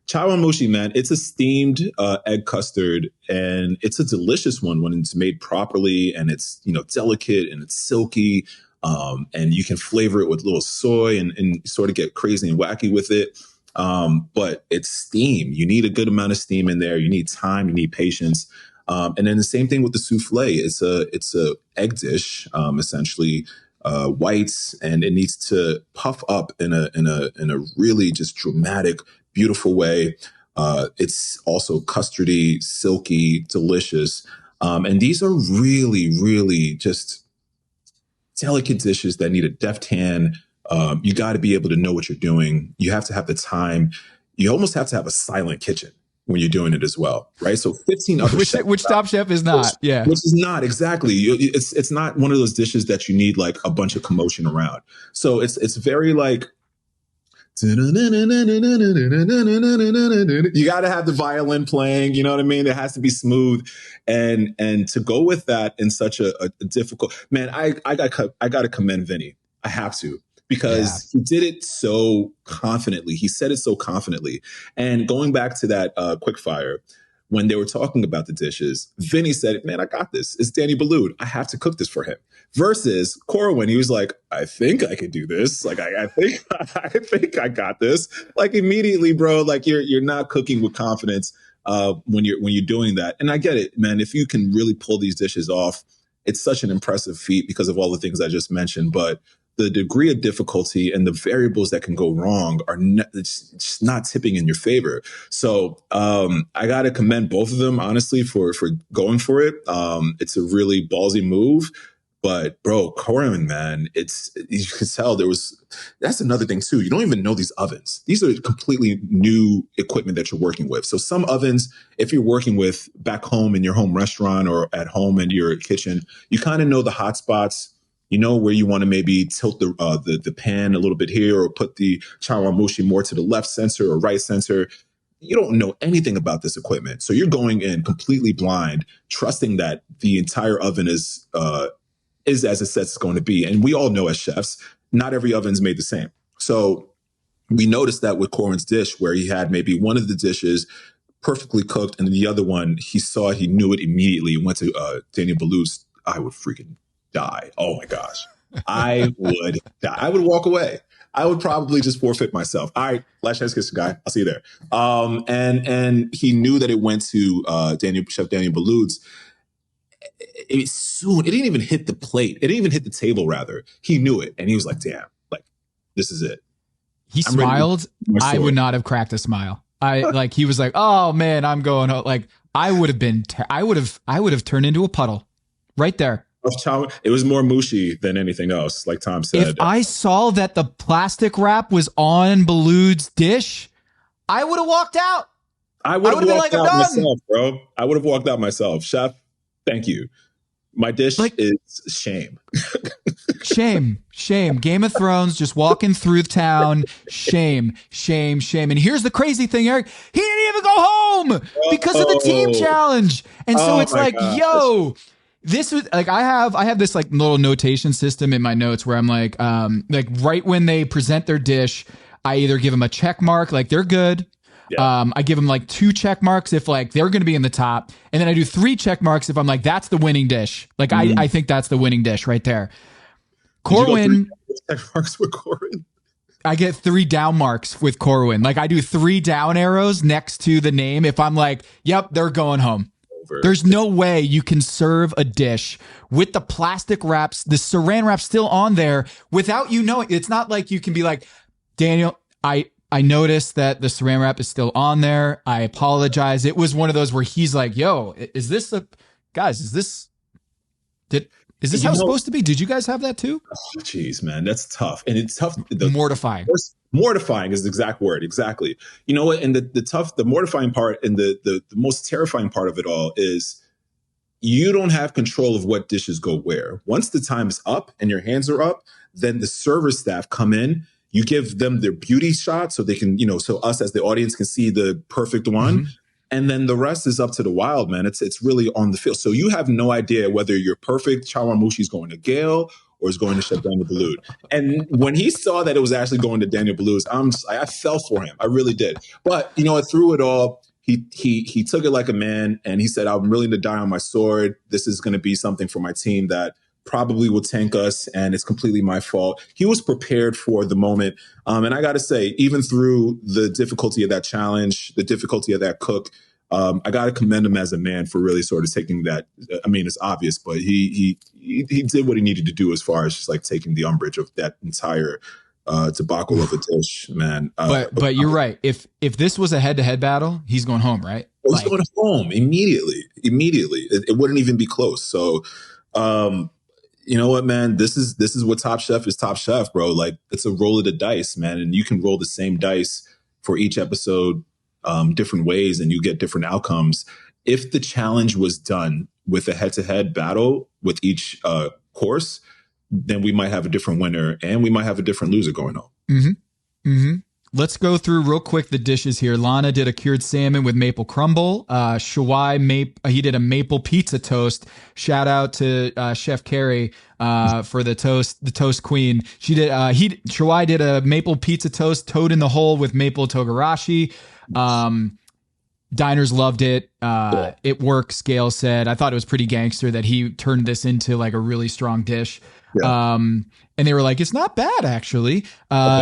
Chawanmushi, man, it's a steamed egg custard, and it's a delicious one when it's made properly, and it's delicate and it's silky, and you can flavor it with little soy and sort of get crazy and wacky with it. But it's steam. You need a good amount of steam in there. You need time. You need patience. And then the same thing with the soufflé. It's a egg dish, essentially whites, and it needs to puff up in a really just dramatic, beautiful way. It's also custardy, silky, delicious. And these are really, really just delicate dishes that need a deft hand. You got to be able to know what you're doing. You have to have the time. You almost have to have a silent kitchen when you're doing it as well, right? So 15 other which Top Chef is not, which is not exactly. It's not one of those dishes that you need like a bunch of commotion around. So it's very like. You got to have the violin playing, you know what I mean? It has to be smooth, and to go with that in such a difficult man. I got to commend Vinny. I have to, because he did it so confidently. He said it so confidently. And going back to that quick fire, when they were talking about the dishes, Vinny said, "Man, I got this. It's Daniel Boulud. I have to cook this for him." Versus Corwin, he was like, "I think I could do this. Like, I think I got this." Like immediately, bro. Like you're not cooking with confidence when you're doing that. And I get it, man. If you can really pull these dishes off, it's such an impressive feat because of all the things I just mentioned. But the degree of difficulty and the variables that can go wrong are it's just not tipping in your favor. So I got to commend both of them, honestly, for going for it. It's a really ballsy move. But bro, Corwin, man, you can tell that's another thing too. You don't even know these ovens. These are completely new equipment that you're working with. So some ovens, if you're working with back home in your home restaurant or at home in your kitchen, you kind of know the hot spots. You know where you want to maybe tilt the pan a little bit here, or put the chawanmushi more to the left center or right center. You don't know anything about this equipment. So you're going in completely blind, trusting that the entire oven is as it says it's going to be. And we all know as chefs, not every oven's made the same. So we noticed that with Corwin's dish, where he had maybe one of the dishes perfectly cooked and the other one, he knew it immediately, went to Daniel Boulud's. I would freaking die. Oh my gosh. I would die. I would walk away. I would probably just forfeit myself. All right, last chance kiss, guy. I'll see you there. And he knew that it went to Chef Daniel Boulud's. It didn't even hit the plate. It didn't even hit the table, rather. He knew it. And he was like, damn, like, this is it. He smiled. I would not have cracked a smile. He was like, oh man, I'm going home. Like I would have turned into a puddle right there. It was more mushy than anything else, like Tom said. If I saw that the plastic wrap was on Boulud's dish, I would have walked out. I would have walked out myself, bro. I would have walked out myself. Chef, thank you. My dish is shame. Shame. Game of Thrones, just walking through town. Shame. And here's the crazy thing, Eric. He didn't even go home because of the team challenge. And so it's like, gosh. Yo, this was like, I have this like little notation system in my notes where I'm like right when they present their dish, I either give them a check mark, like they're good. Yeah. I give them like 2 check marks if like they're going to be in the top. And then I do 3 check marks if I'm like, that's the winning dish. Like, I think that's the winning dish right there. Corwin. Check marks with Corwin? I get 3 down marks with Corwin. Like I do 3 down arrows next to the name. If I'm like, yep, they're going home. There's no way you can serve a dish with the plastic wraps, the saran wrap still on there without you knowing. It's not like you can be like, Daniel, I noticed that the saran wrap is still on there. I apologize. It was one of those where he's like, yo, is this how it's supposed to be? Did you guys have that too? Oh, geez, man, that's tough. And it's tough. Mortifying. Mortifying is the exact word. Exactly. You know what? And the mortifying part and the most terrifying part of it all is you don't have control of what dishes go where. Once the time is up and your hands are up, then the service staff come in. You give them their beauty shot so they can, so us as the audience can see the perfect one. Mm-hmm. And then the rest is up to the wild, man. It's really on the field. So you have no idea whether your perfect chawanmushi is going to Gail or is going to Chef Daniel Boulud. And when he saw that it was actually going to Daniel Boulud's, I fell for him. I really did. But, through it all, he took it like a man and he said, I'm willing to die on my sword. This is going to be something for my team that probably will tank us, and it's completely my fault. He was prepared for the moment. And I got to say, even through the difficulty of that challenge, the difficulty of that cook, I got to commend him as a man for really sort of taking that. I mean, it's obvious, but he did what he needed to do as far as just like taking the umbrage of that entire debacle of a dish, man. But you're right. If this was a head-to-head battle, he's going home, right? Oh, he's Like, going home immediately. Immediately, it wouldn't even be close. So, um, you know what, man? This is what Top Chef is. Top Chef, bro. Like, it's a roll of the dice, man, and you can roll the same dice for each episode, different ways, and you get different outcomes. If the challenge was done with a head-to-head battle with each course, then we might have a different winner and we might have a different loser going on. mm-hmm, mm-hmm. Let's go through real quick the dishes here. Lana did a cured salmon with maple crumble. Shawai he did a maple pizza toast. Shout out to Chef Carrie for the toast queen. Shawai did a maple pizza toast, toad in the hole with maple togarashi. Diners loved it. It works, Gail said. I thought it was pretty gangster that he turned this into like a really strong dish. Yeah. And they were like, it's not bad, actually.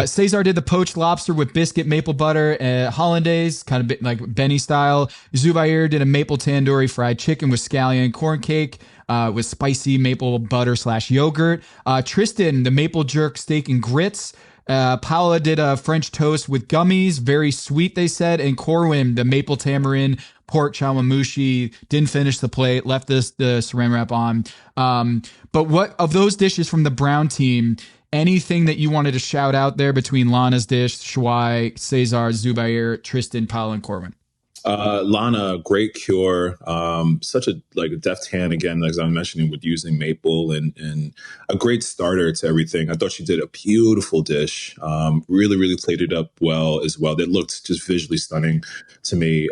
Cesar did the poached lobster with biscuit, maple butter, hollandaise, kind of like Benny style. Zubair did a maple tandoori fried chicken with scallion corn cake with spicy maple butter / yogurt. Tristan, the maple jerk steak and grits. Paula did a French toast with gummies, very sweet, they said. And Corwin, the maple tamarind pork chawanmushi, didn't finish the plate, left the saran wrap on. But what of those dishes from the brown team, anything that you wanted to shout out there between Lana's dish, Shwai, Cesar, Zubair, Tristan, Paula, and Corwin? Lana, great cure. Such a like deft hand again, as I was mentioning, with using maple and a great starter to everything. I thought she did a beautiful dish. Really, really played it up well as well. That looked just visually stunning to me.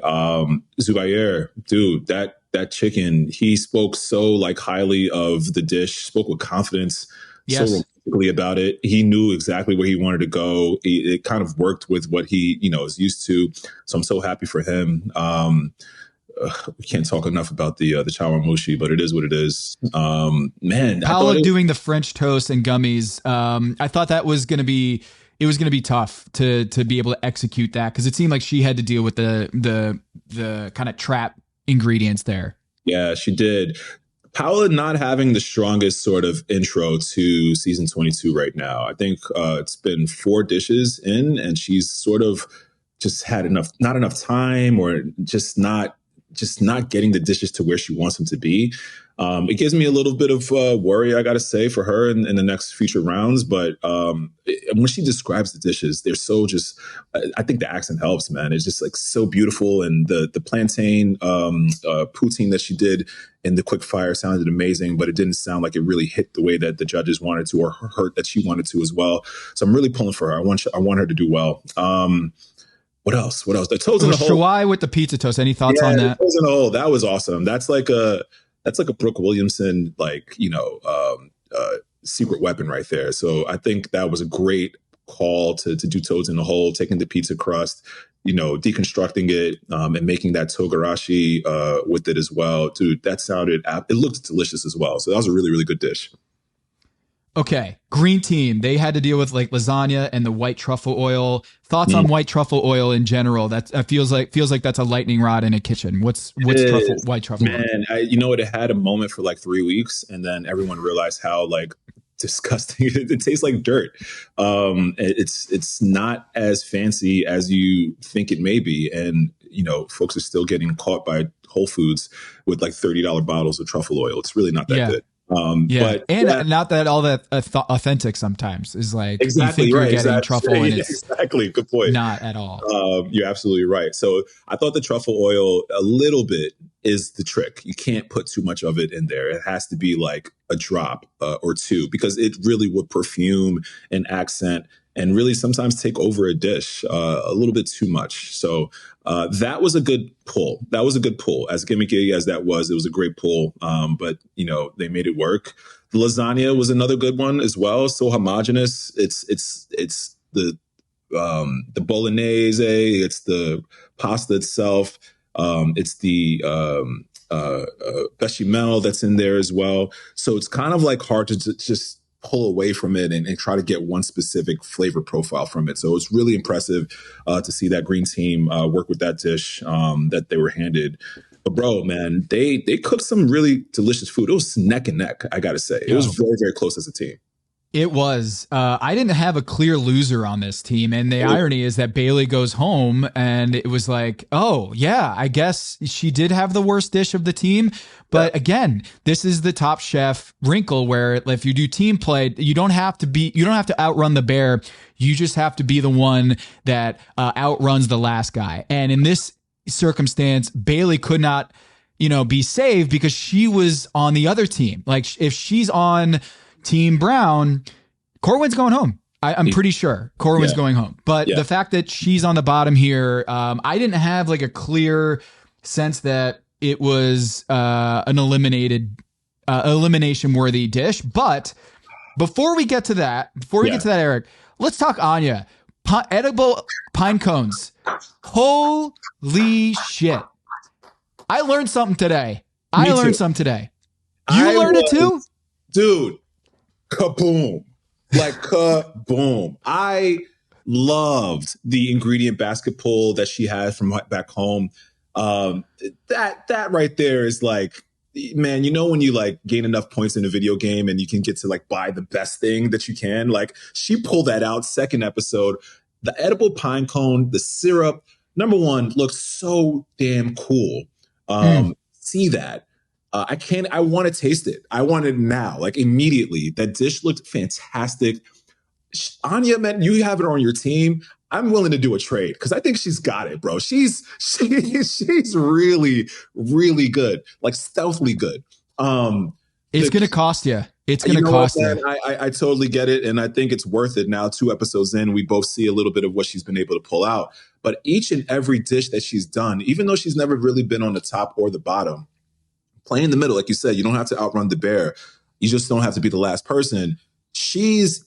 Zubair, dude, that chicken, he spoke so like highly of the dish, spoke with confidence. Yes. So romantically about it. He knew exactly where he wanted to go. It kind of worked with what he, is used to. So I'm so happy for him. We can't talk enough about the chawanmushi, but it is what it is. Man, Paolo doing the French toast and gummies. I thought that was going to be, it was going to be tough to be able to execute that, because it seemed like she had to deal with the kind of trap ingredients there. Yeah, she did. Paola not having the strongest sort of intro to season 22 right now. I think it's been 4 dishes in, and she's sort of just had not enough time, or just not getting the dishes to where she wants them to be. It gives me a little bit of worry, I got to say, for her in the next future rounds. But when she describes the dishes, they're so just, I think the accent helps, man. It's just like so beautiful. And the plantain poutine that she did in the quick fire sounded amazing, but it didn't sound like it really hit the way that the judges wanted to, or hurt that she wanted to as well. So I'm really pulling for her. I want her to do well. What else? The toes in the hole. Shawai with the pizza toast. Any thoughts on that? The toes in the hole. That was awesome. That's like a Brooke Williamson, secret weapon right there. So I think that was a great call to do toes in the hole, taking the pizza crust, deconstructing it, and making that togarashi with it as well. Dude, it looked delicious as well. So that was a really, really good dish. Okay, green team. They had to deal with like lasagna and the white truffle oil. Thoughts on white truffle oil in general? That feels like that's a lightning rod in a kitchen. What's white truffle? Man, it had a moment for like 3 weeks, and then everyone realized how like disgusting it tastes like dirt. It's not as fancy as you think it may be, and folks are still getting caught by Whole Foods with like $30 bottles of truffle oil. It's really not that good. Not that all that authentic sometimes is like, exactly, you think right, you're getting truffle and it's exactly, good point. Not at all. You're absolutely right. So I thought the truffle oil a little bit is the trick. You can't put too much of it in there. It has to be like a drop or two, because it really would perfume and accent and really sometimes take over a dish a little bit too much. So that was a good pull. As gimmicky as that was, it was a great pull. But they made it work. The lasagna was another good one as well. So homogenous. It's the bolognese. It's the pasta itself. It's the bechamel that's in there as well. So it's kind of like hard to just pull away from it and try to get one specific flavor profile from it. So it's really impressive to see that green team work with that dish that they were handed. But bro, man, they cooked some really delicious food. It was neck and neck, I gotta say. It was very, very close as a team. It was. I didn't have a clear loser on this team. And the irony is that Bailey goes home and it was like, oh, yeah, I guess she did have the worst dish of the team. But again, this is the Top Chef wrinkle where if you do team play, you don't have to outrun the bear. You just have to be the one that outruns the last guy. And in this circumstance, Bailey could not, be saved because she was on the other team. Like if she's on Team Brown, Corwin's going home. I'm pretty sure Corwin's going home. But the fact that she's on the bottom here, I didn't have like a clear sense that it was an elimination worthy dish. But before we get to that, Eric, let's talk Anya. Edible pine cones. Holy shit. I learned something today. You learned it too? Dude. Kaboom. Like kaboom. I loved the ingredient basket pull that she had from back home. That right there is like, man, when you like gain enough points in a video game and you can get to like buy the best thing that you can, like she pulled that out second episode. The edible pine cone, the syrup, number one, looks so damn cool. See that. I want to taste it. I want it now, like immediately. That dish looked fantastic. Anya, man, you have it on your team. I'm willing to do a trade because I think she's got it, bro. She's really, really good, like stealthily good. It's going to cost you. It's going to cost you. I totally get it. And I think it's worth it now. 2 episodes in, we both see a little bit of what she's been able to pull out. But each and every dish that she's done, even though she's never really been on the top or the bottom, playing in the middle, like you said, you don't have to outrun the bear. You just don't have to be the last person. She's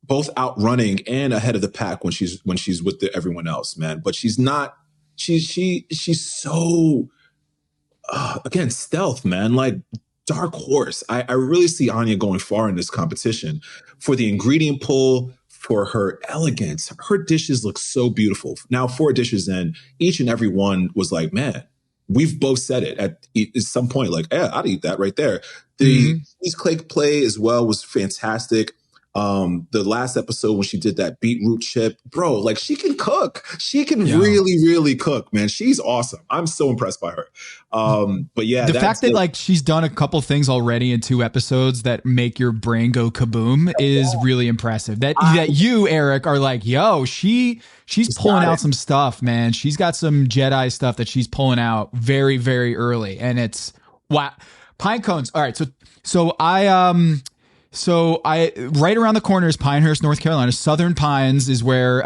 both outrunning and ahead of the pack when she's with everyone else, man. But she's not. She's so again stealth, man. Like dark horse. I really see Anya going far in this competition for the ingredient pull, for her elegance. Her dishes look so beautiful. Now 4 dishes in, each and every one was like, man. We've both said it at some point, like, yeah, I'd eat that right there. The cheese cake play as well was fantastic. The last episode when she did that beetroot chip, bro, like she can cook. She can really, really cook, man. She's awesome. I'm so impressed by her. But yeah, the fact that like she's done a couple things already in 2 episodes that make your brain go kaboom is really impressive. That you, Eric, are like, yo, she's pulling out some stuff, man. She's got some Jedi stuff that she's pulling out very, very early, and it's wow. Pine cones. All right, so I right around the corner is Pinehurst, North Carolina. Southern Pines is where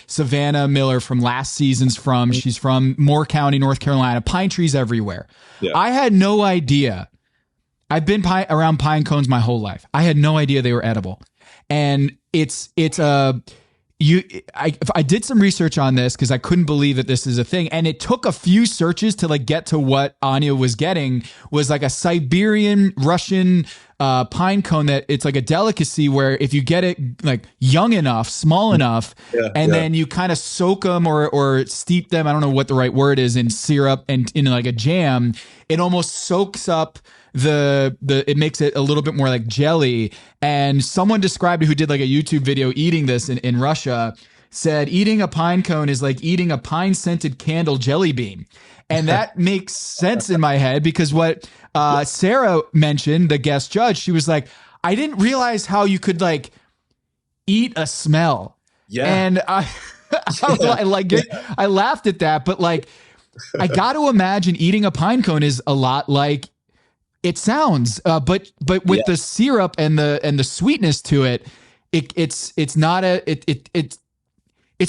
Savannah Miller from last season's from. She's from Moore County, North Carolina. Pine trees everywhere. Yeah. I had no idea. I've been around pine cones my whole life. I had no idea they were edible, and I did some research on this because I couldn't believe that this is a thing. And it took a few searches to like get to what Anya was getting was like a Siberian Russian pine cone that it's like a delicacy where if you get it like young enough, small enough, then you kind of soak them or steep them. I don't know what the right word is in syrup and in like a jam. It almost soaks up it makes it a little bit more like jelly. And someone described it who did like a YouTube video eating this in Russia said eating a pine cone is like eating a pine scented candle jelly bean. And that makes sense in my head because what Sarah mentioned, the guest judge, she was like, I didn't realize how you could like eat a smell. Yeah. And I laughed at that, but like, I got to imagine eating a pine cone is a lot like it sounds, but with the syrup and the sweetness to it, it's not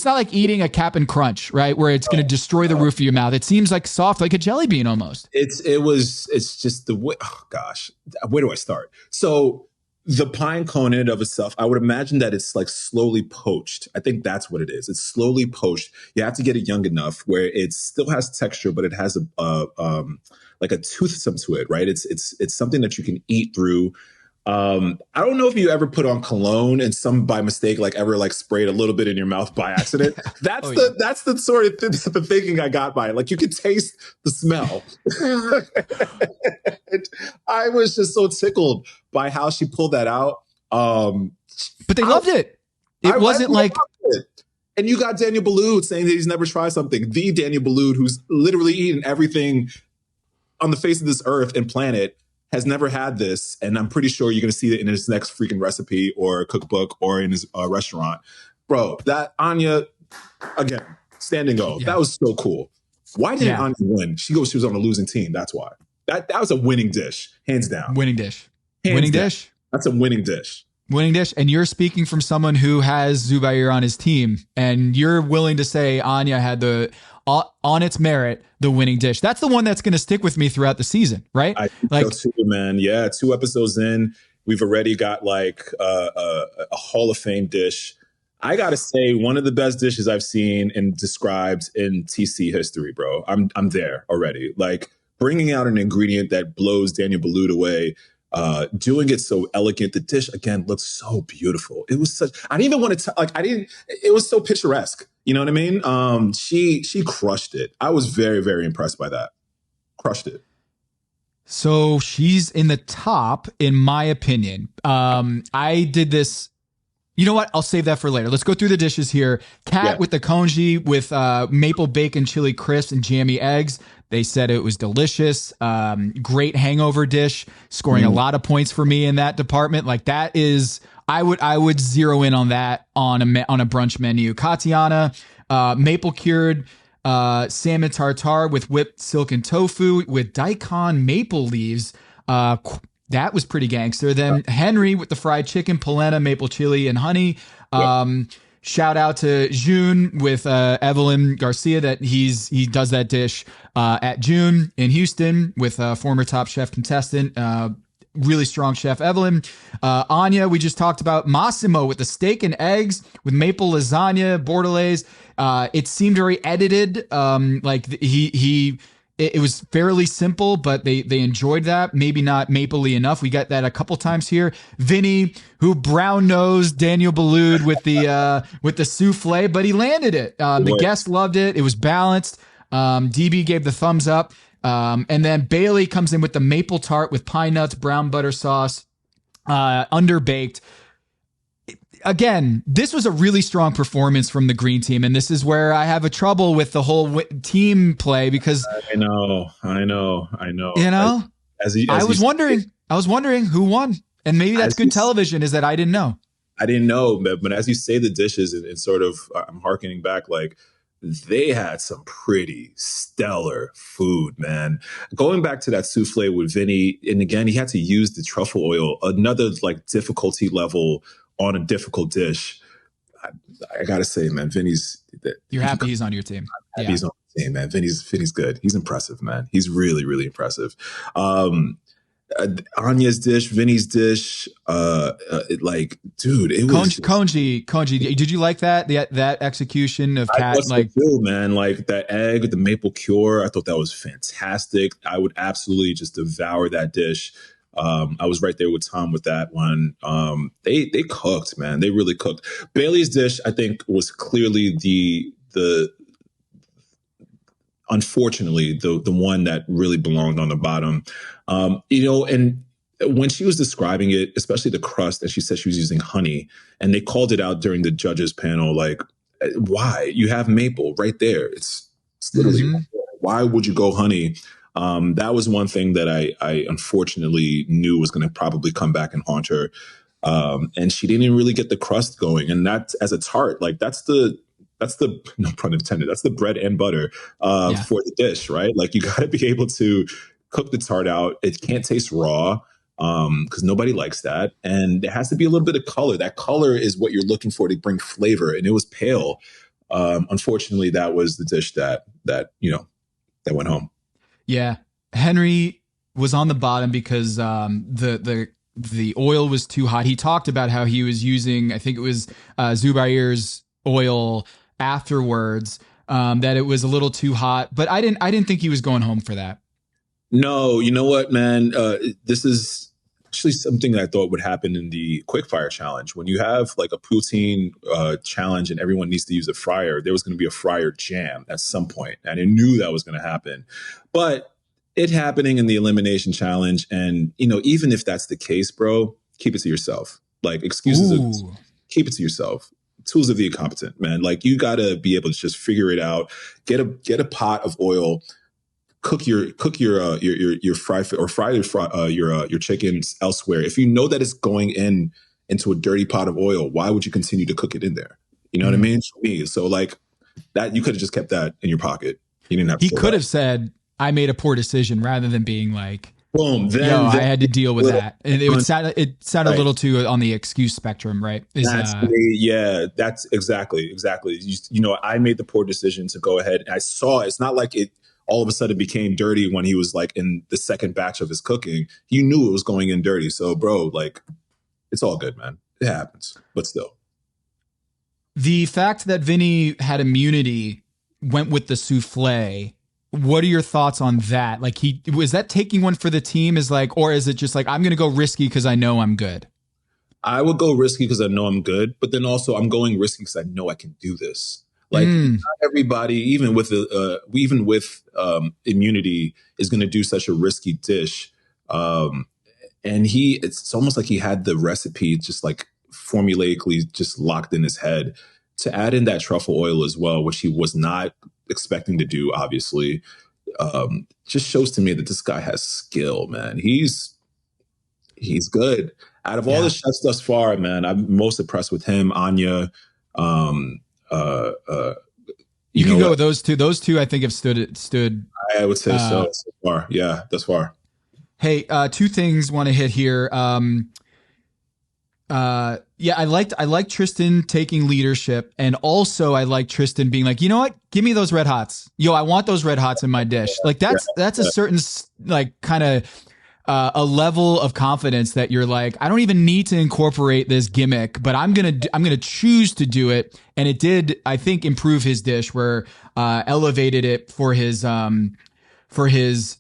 like eating a Cap'n Crunch, right? Where it's going to destroy the roof of your mouth. It seems like soft, like a jelly bean almost. It's just the way. Oh gosh, where do I start? So the pine cone in and of itself, I would imagine that it's like slowly poached. I think that's what it is. It's slowly poached. You have to get it young enough where it still has texture, but it has like a toothsome to it, right? It's something that you can eat through. I don't know if you ever put on cologne and some by mistake, like ever like sprayed a little bit in your mouth by accident. That's that's the sort of the thinking I got by it. Like you could taste the smell. I was just so tickled by how she pulled that out. But they loved it. It wasn't like... It. And you got Daniel Boulud saying that he's never tried something. The Daniel Boulud, who's literally eaten everything on the face of this earth and planet, has never had this. And I'm pretty sure you're going to see it in his next freaking recipe or cookbook or in his restaurant. Bro, that Anya, again, standing go. Yeah. That was so cool. Why didn't Anya win? She was on a losing team. That's why. That was a winning dish, hands down. Winning dish. Winning dish. That's a winning dish. Winning dish. And you're speaking from someone who has Zubair on his team, and you're willing to say Anya had on its merit, the winning dish. That's the one that's going to stick with me throughout the season, right? I think so too, man. Yeah, 2 episodes in, we've already got like a Hall of Fame dish. I gotta say, one of the best dishes I've seen and described in TC history, bro. I'm there already. Like bringing out an ingredient that blows Daniel Boulud away. Doing it so elegant. The dish again looks so beautiful. It was such. I didn't even want to it was so picturesque. You know what I mean? She crushed it. I was very, very impressed by that. Crushed it. So she's in the top, in my opinion. I did this. You know what? I'll save that for later. Let's go through the dishes here. Kat with the congee with maple bacon, chili crisps, and jammy eggs. They said it was delicious. Great hangover dish, scoring a lot of points for me in that department. Like that is, I would zero in on that on a brunch menu. Katiana, maple cured salmon tartare with whipped silken tofu with daikon maple leaves. That was pretty gangster. Then Henry with the fried chicken, polenta, maple chili, and honey. Shout out to June with Evelyn Garcia that he does that dish at June in Houston with former Top Chef contestant, really strong chef Evelyn. Anya, we just talked about. Massimo with the steak and eggs with maple lasagna, bordelaise. It seemed very edited. It was fairly simple, but they enjoyed that. Maybe not mapley enough. We got that a couple times here. Vinny, who brown nosed Daniel Boulud with the soufflé, but he landed it. The guests loved it. It was balanced. DB gave the thumbs up. And then Bailey comes in with the maple tart with pine nuts, brown butter sauce, underbaked. Again, this was a really strong performance from the green team, and this is where I have a trouble with the whole team play because I know. You know, I was wondering who won, and maybe that's good television. Is that I didn't know. I didn't know, but as you say the dishes and sort of, I'm hearkening back, like they had some pretty stellar food, man. Going back to that souffle with Vinny, and again, he had to use the truffle oil, another like difficulty level on a difficult dish. I gotta say, man, you're happy he's on your team. Happy he's on the team, man. Vinny's good. He's impressive, man. He's really, really impressive. Anya's dish, Vinny's dish, dude, it was congee. Did you like that? That execution of Kat, man, like that egg, the maple cure. I thought that was fantastic. I would absolutely just devour that dish. I was right there with Tom with that one. They cooked, man. They really cooked. Bailey's dish, I think, was clearly the unfortunately the one that really belonged on the bottom. And when she was describing it, especially the crust, and she said she was using honey, and they called it out during the judges panel, like, why? You have maple right there. It's literally, why would you go honey? That was one thing that I unfortunately knew was going to probably come back and haunt her. And she didn't even really get the crust going. And that, as a tart, like that's the no pun intended, that's the bread and butter for the dish, right? Like you got to be able to cook the tart out. It can't taste raw because nobody likes that. And there has to be a little bit of color. That color is what you're looking for to bring flavor. And it was pale. Unfortunately, that was the dish that went home. Yeah. Henry was on the bottom because the oil was too hot. He talked about how he was using, I think it was Zubair's oil afterwards, that it was a little too hot. But I didn't think he was going home for that. No, you know what, man? This is actually something that I thought would happen in the quickfire challenge. When you have like a poutine challenge and everyone needs to use a fryer, there was going to be a fryer jam at some point, and I knew that was going to happen. But it happening in the elimination challenge, and even if that's the case, bro, keep it to yourself. Like excuses, Ooh. keep it to yourself. Tools of the incompetent, man. Like you got to be able to just figure it out. Get a pot of oil. Cook your your chickens elsewhere. If you know that it's going into a dirty pot of oil, why would you continue to cook it in there? You know what I mean? For me, so like that, you could have just kept that in your pocket. You didn't have to. He could have said, "I made a poor decision," rather than being like, boom. Then I had to deal with that, and it sounded right. a little too on the excuse spectrum, right? That's exactly. You know, I made the poor decision to go ahead. I saw it's not like it all of a sudden became dirty when he was like in the second batch of his cooking. You knew it was going in dirty, so bro, like it's all good, man. It happens, but still. The fact that Vinny had immunity went with the soufflé. What are your thoughts on that? Like, was that taking one for the team? Is like, or is it just like, I'm going to go risky because I know I'm good? I would go risky because I know I'm good, but then also I'm going risky because I know I can do this. Like not everybody, even with immunity, is going to do such a risky dish. And it's almost like he had the recipe just like formulaically just locked in his head to add in that truffle oil as well, which he was not expecting to do, obviously. Just shows to me that this guy has skill, man. He's good. Out of all the chefs thus far, man, I'm most impressed with him. Anya, you can go with those two. Those two, I think, have stood. I would say so far. Yeah, thus far. Hey, two things want to hit here. I liked Tristan taking leadership, and also I like Tristan being like, you know what, give me those red hots. Yo, I want those red hots in my dish. Like that's a certain like kind of a level of confidence that you're like, I don't even need to incorporate this gimmick, but I'm gonna choose to do it, and it did, I think, improve his dish, where elevated it for his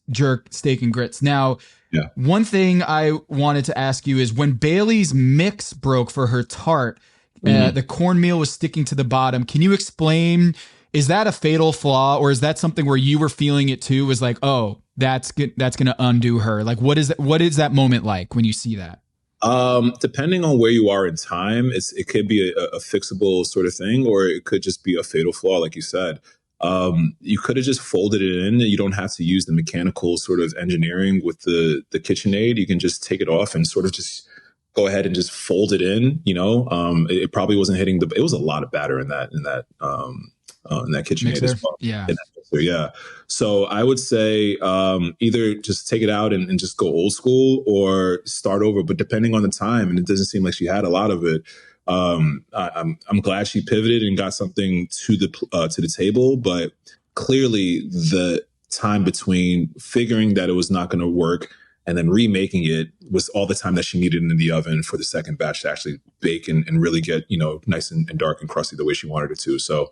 jerk steak and grits. Now. Yeah. One thing I wanted to ask you is when Bailey's mix broke for her tart, the cornmeal was sticking to the bottom. Can you explain, is that a fatal flaw, or is that something where you were feeling it too? Was like, oh, that's going to undo her. Like, what is that moment like when you see that? Depending on where you are in time, it could be a fixable sort of thing, or it could just be a fatal flaw, like you said. You could have just folded it in. You don't have to use the mechanical sort of engineering with the KitchenAid. You can just take it off and sort of just go ahead and just fold it in. You know, it probably wasn't hitting it was a lot of batter in that KitchenAid as well. Yeah. Yeah. So I would say either just take it out and just go old school or start over. But depending on the time, and it doesn't seem like she had a lot of it. I'm glad she pivoted and got something to the table, but clearly the time between figuring that it was not going to work and then remaking it was all the time that she needed in the oven for the second batch to actually bake and really get, nice and dark and crusty the way she wanted it to. So,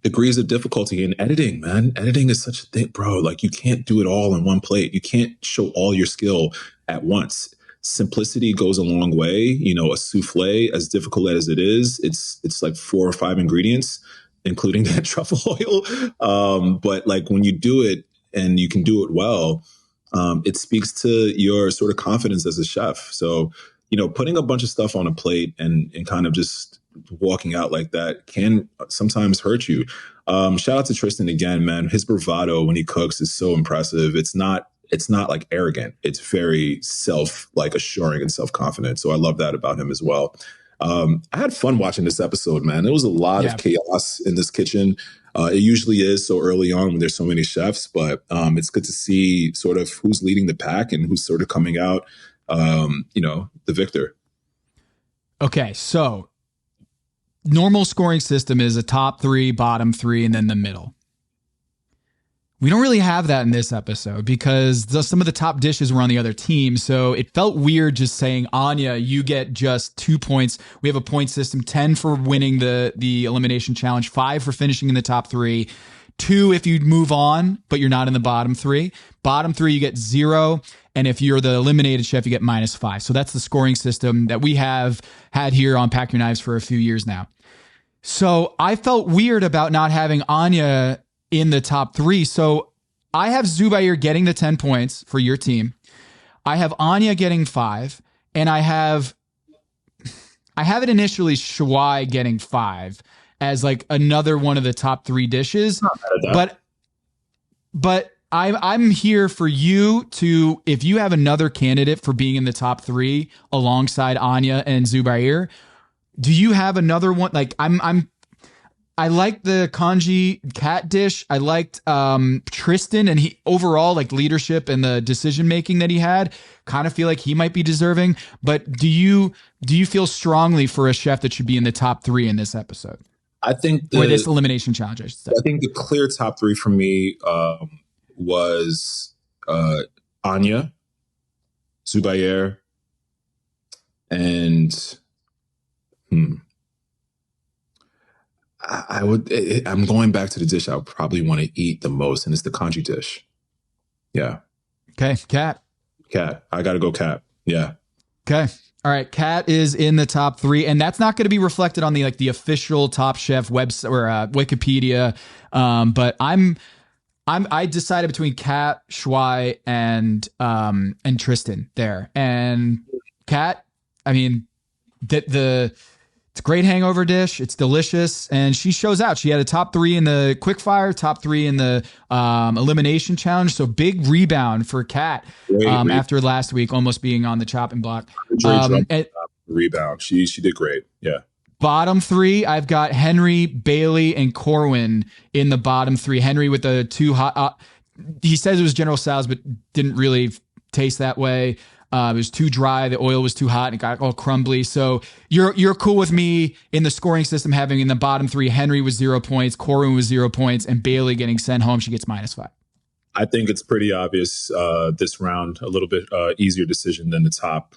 degrees of difficulty in editing, man. Editing is such a thing, bro. Like you can't do it all in one plate. You can't show all your skill at once. Simplicity goes a long way. A souffle, as difficult as it is, it's like 4 or 5 ingredients, including that truffle oil. But like when you do it and you can do it well, it speaks to your sort of confidence as a chef. So, putting a bunch of stuff on a plate and kind of just walking out like that can sometimes hurt you. Shout out to Tristan again, man. His bravado when he cooks is so impressive. It's not like arrogant. It's very assuring and self-confident. So I love that about him as well. I had fun watching this episode, man. There was a lot of chaos in this kitchen. It usually is so early on when there's so many chefs, but it's good to see sort of who's leading the pack and who's sort of coming out, the victor. Okay, so normal scoring system is a top 3, bottom 3, and then the middle. We don't really have that in this episode because some of the top dishes were on the other team. So it felt weird just saying, Anya, you get just 2 points. We have a point system, 10 for winning the elimination challenge, 5 for finishing in the top 3, 2 if you move on, but you're not in the bottom 3. Bottom 3, you get 0. And if you're the eliminated chef, you get -5. So that's the scoring system that we have had here on Pack Your Knives for a few years now. So I felt weird about not having Anya in the top 3. So I have Zubair getting the 10 points for your team. I have Anya getting 5, and I have it initially Shawai getting 5 as like another one of the top 3 dishes, but I'm here for you to, if you have another candidate for being in the top 3 alongside Anya and Zubair, do you have another one? Like I liked the kanji cat dish. I liked Tristan, and he overall, like, leadership and the decision making that he had. Kind of feel like he might be deserving. But do you feel strongly for a chef that should be in the top 3 in this episode? I think or this elimination challenge, I should say. I think the clear top 3 for me was Anya, Zubair, and I'm going back to the dish I would probably want to eat the most, and it's the kanji dish. Yeah. Okay, Cat. I got to go Cat. Yeah. Okay. All right, Cat is in the top 3, and that's not going to be reflected on the official Top Chef website or Wikipedia. But I decided between Cat, Shuai, and Tristan there. And Cat, I mean, it's a great hangover dish. It's delicious, and she shows out. She had a top 3 in the quickfire, top 3 in the elimination challenge. So big rebound for Kat after last week almost being on the chopping block. Rebound. She did great. Yeah. Bottom 3, I've got Henry, Bailey, and Corwin in the bottom 3. Henry with the 2 hot. He says it was General Tso's, but didn't really taste that way. It was too dry. The oil was too hot and it got all crumbly. So you're cool with me in the scoring system having in the bottom 3, Henry with 0 points, Corwin with 0 points, and Bailey getting sent home. She gets -5. I think it's pretty obvious this round, a little bit easier decision than the top,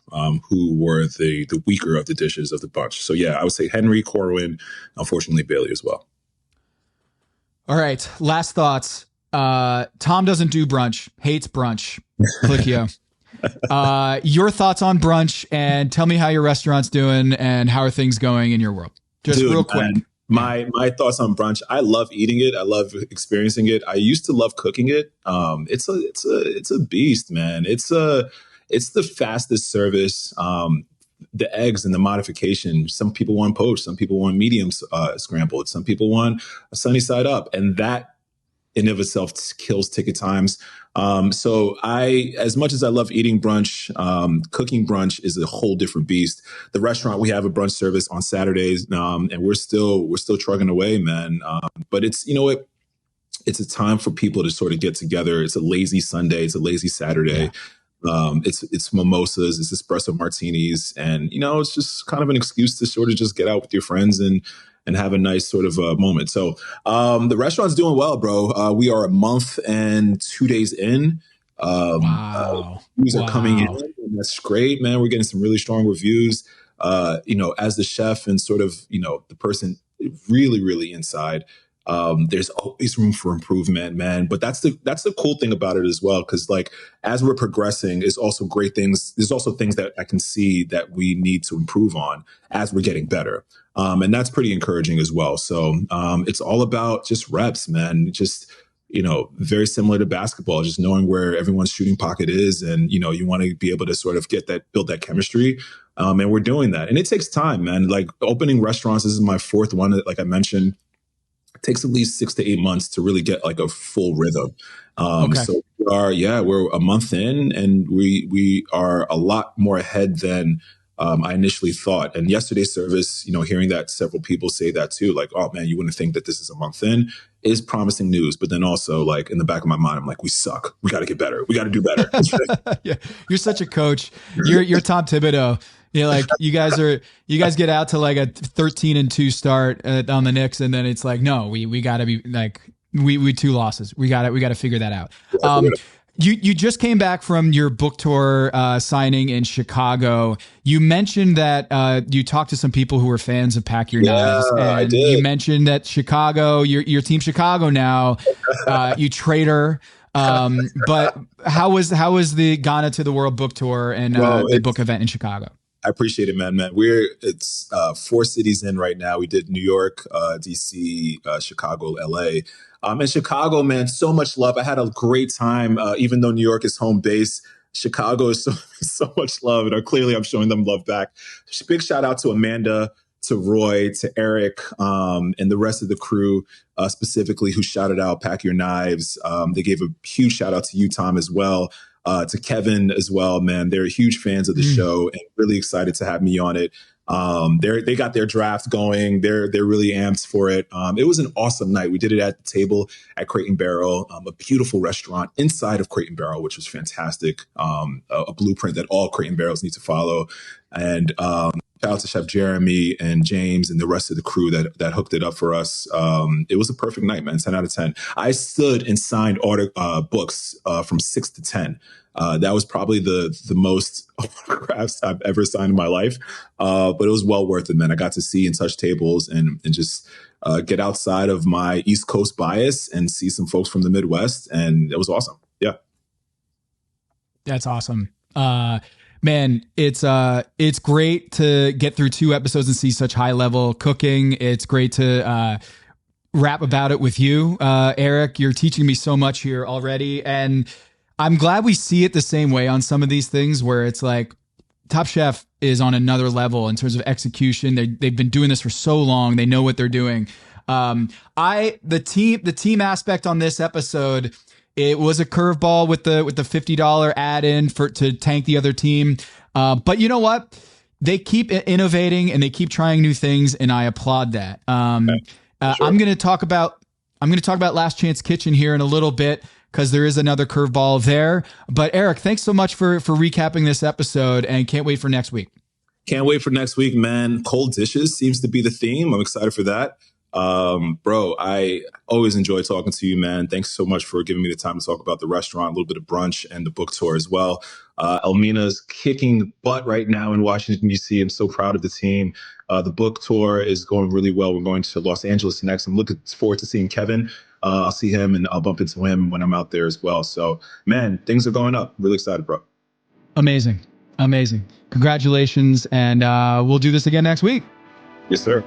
who were the weaker of the dishes of the bunch. So yeah, I would say Henry, Corwin, unfortunately Bailey as well. All right, last thoughts. Tom doesn't do brunch, hates brunch. Clickio. Your thoughts on brunch, and tell me how your restaurant's doing and how are things going in your world. Just real quick. Man, my thoughts on brunch. I love eating it. I love experiencing it. I used to love cooking it. It's a beast, man. It's the fastest service. The eggs and the modification. Some people want poached. Some people want medium scrambled. Some people want a sunny side up, and that in of itself kills ticket times. So as much as I love eating brunch, cooking brunch is a whole different beast. The restaurant, we have a brunch service on Saturdays, and we're still trucking away, man. But it's, it's a time for people to sort of get together. It's a lazy Sunday. It's a lazy Saturday. Yeah. It's mimosas, it's espresso martinis, and, it's just kind of an excuse to sort of just get out with your friends and have a nice sort of moment. So the restaurant's doing well, bro. We are a month and 2 days in. Wow. Reviews are coming in. And that's great, man. We're getting some really strong reviews. As the chef and sort of, the person really, really inside, there's always room for improvement, man. But that's the cool thing about it as well. Cause like, as we're progressing, is also great things. There's also things that I can see that we need to improve on as we're getting better. And that's pretty encouraging as well. So, it's all about just reps, man. Just, very similar to basketball, just knowing where everyone's shooting pocket is. And, you want to be able to sort of build that chemistry. And we're doing that. And it takes time, man. Like opening restaurants, this is my 4th one, like I mentioned. It takes at least 6 to 8 months to really get like a full rhythm. Okay. So we're a month in, and we are a lot more ahead than I initially thought. And yesterday's service, hearing that several people say that too, like, oh man, you wouldn't think that this is a month in, is promising news. But then also, like, in the back of my mind, I'm like, we suck. We got to get better. We got to do better. Yeah, you're such a coach. You're Tom Thibodeau. Like you guys get out to like a 13-2 start on the Knicks, and then it's like, no, we got to be like, we 2 losses. We got to figure that out. You just came back from your book tour signing in Chicago. You mentioned that you talked to some people who were fans of Pack Your Knives. And I did. You mentioned that Chicago, your team Chicago now, you traitor. But how was the Ghana to the World book tour and the book event in Chicago? I appreciate it, man. It's 4 cities in right now. We did New York, DC, Chicago, LA. And Chicago, man, so much love. I had a great time, even though New York is home base. Chicago is so much love, and clearly I'm showing them love back. Big shout out to Amanda, to Roy, to Eric, and the rest of the crew, specifically who shouted out Pack Your Knives. They gave a huge shout out to you, Tom, as well. To Kevin as well, man. They're huge fans of the show and really excited to have me on it. They got their draft going. They're really amped for it. It was an awesome night. We did it at the table at Crate and Barrel, a beautiful restaurant inside of Crate and Barrel, which was fantastic. A blueprint that all Crate and Barrels need to follow. And shout out to Chef Jeremy and James and the rest of the crew that hooked it up for us. It was a perfect night, man. 10 out of 10. I stood and signed books from 6 to 10. That was probably the most autographs I've ever signed in my life. But it was well worth it, man. I got to see and touch tables and just get outside of my East Coast bias and see some folks from the Midwest. And it was awesome. Yeah. That's awesome. Man, it's great to get through 2 episodes and see such high level cooking. It's great to rap about it with you, Eric. You're teaching me so much here already, and I'm glad we see it the same way on some of these things where it's like Top Chef is on another level in terms of execution. They've been doing this for so long. They know what they're doing. The team aspect on this episode, it was a curveball with the $50 add-in to tank the other team. But you know what? They keep innovating and they keep trying new things, and I applaud that. Okay. Sure. I'm going to talk about Last Chance Kitchen here in a little bit, because there is another curveball there. But Eric, thanks so much for recapping this episode, and can't wait for next week. Can't wait for next week, man. Cold dishes seems to be the theme. I'm excited for that. Bro, I always enjoy talking to you, man. Thanks so much for giving me the time to talk about the restaurant, a little bit of brunch, and the book tour as well. Elmina's kicking butt right now in Washington, D.C. I'm so proud of the team. The book tour is going really well. We're going to Los Angeles next. I'm looking forward to seeing Kevin. I'll see him and I'll bump into him when I'm out there as well. So, man, things are going up. Really excited, bro. Amazing. Congratulations. And we'll do this again next week. Yes, sir.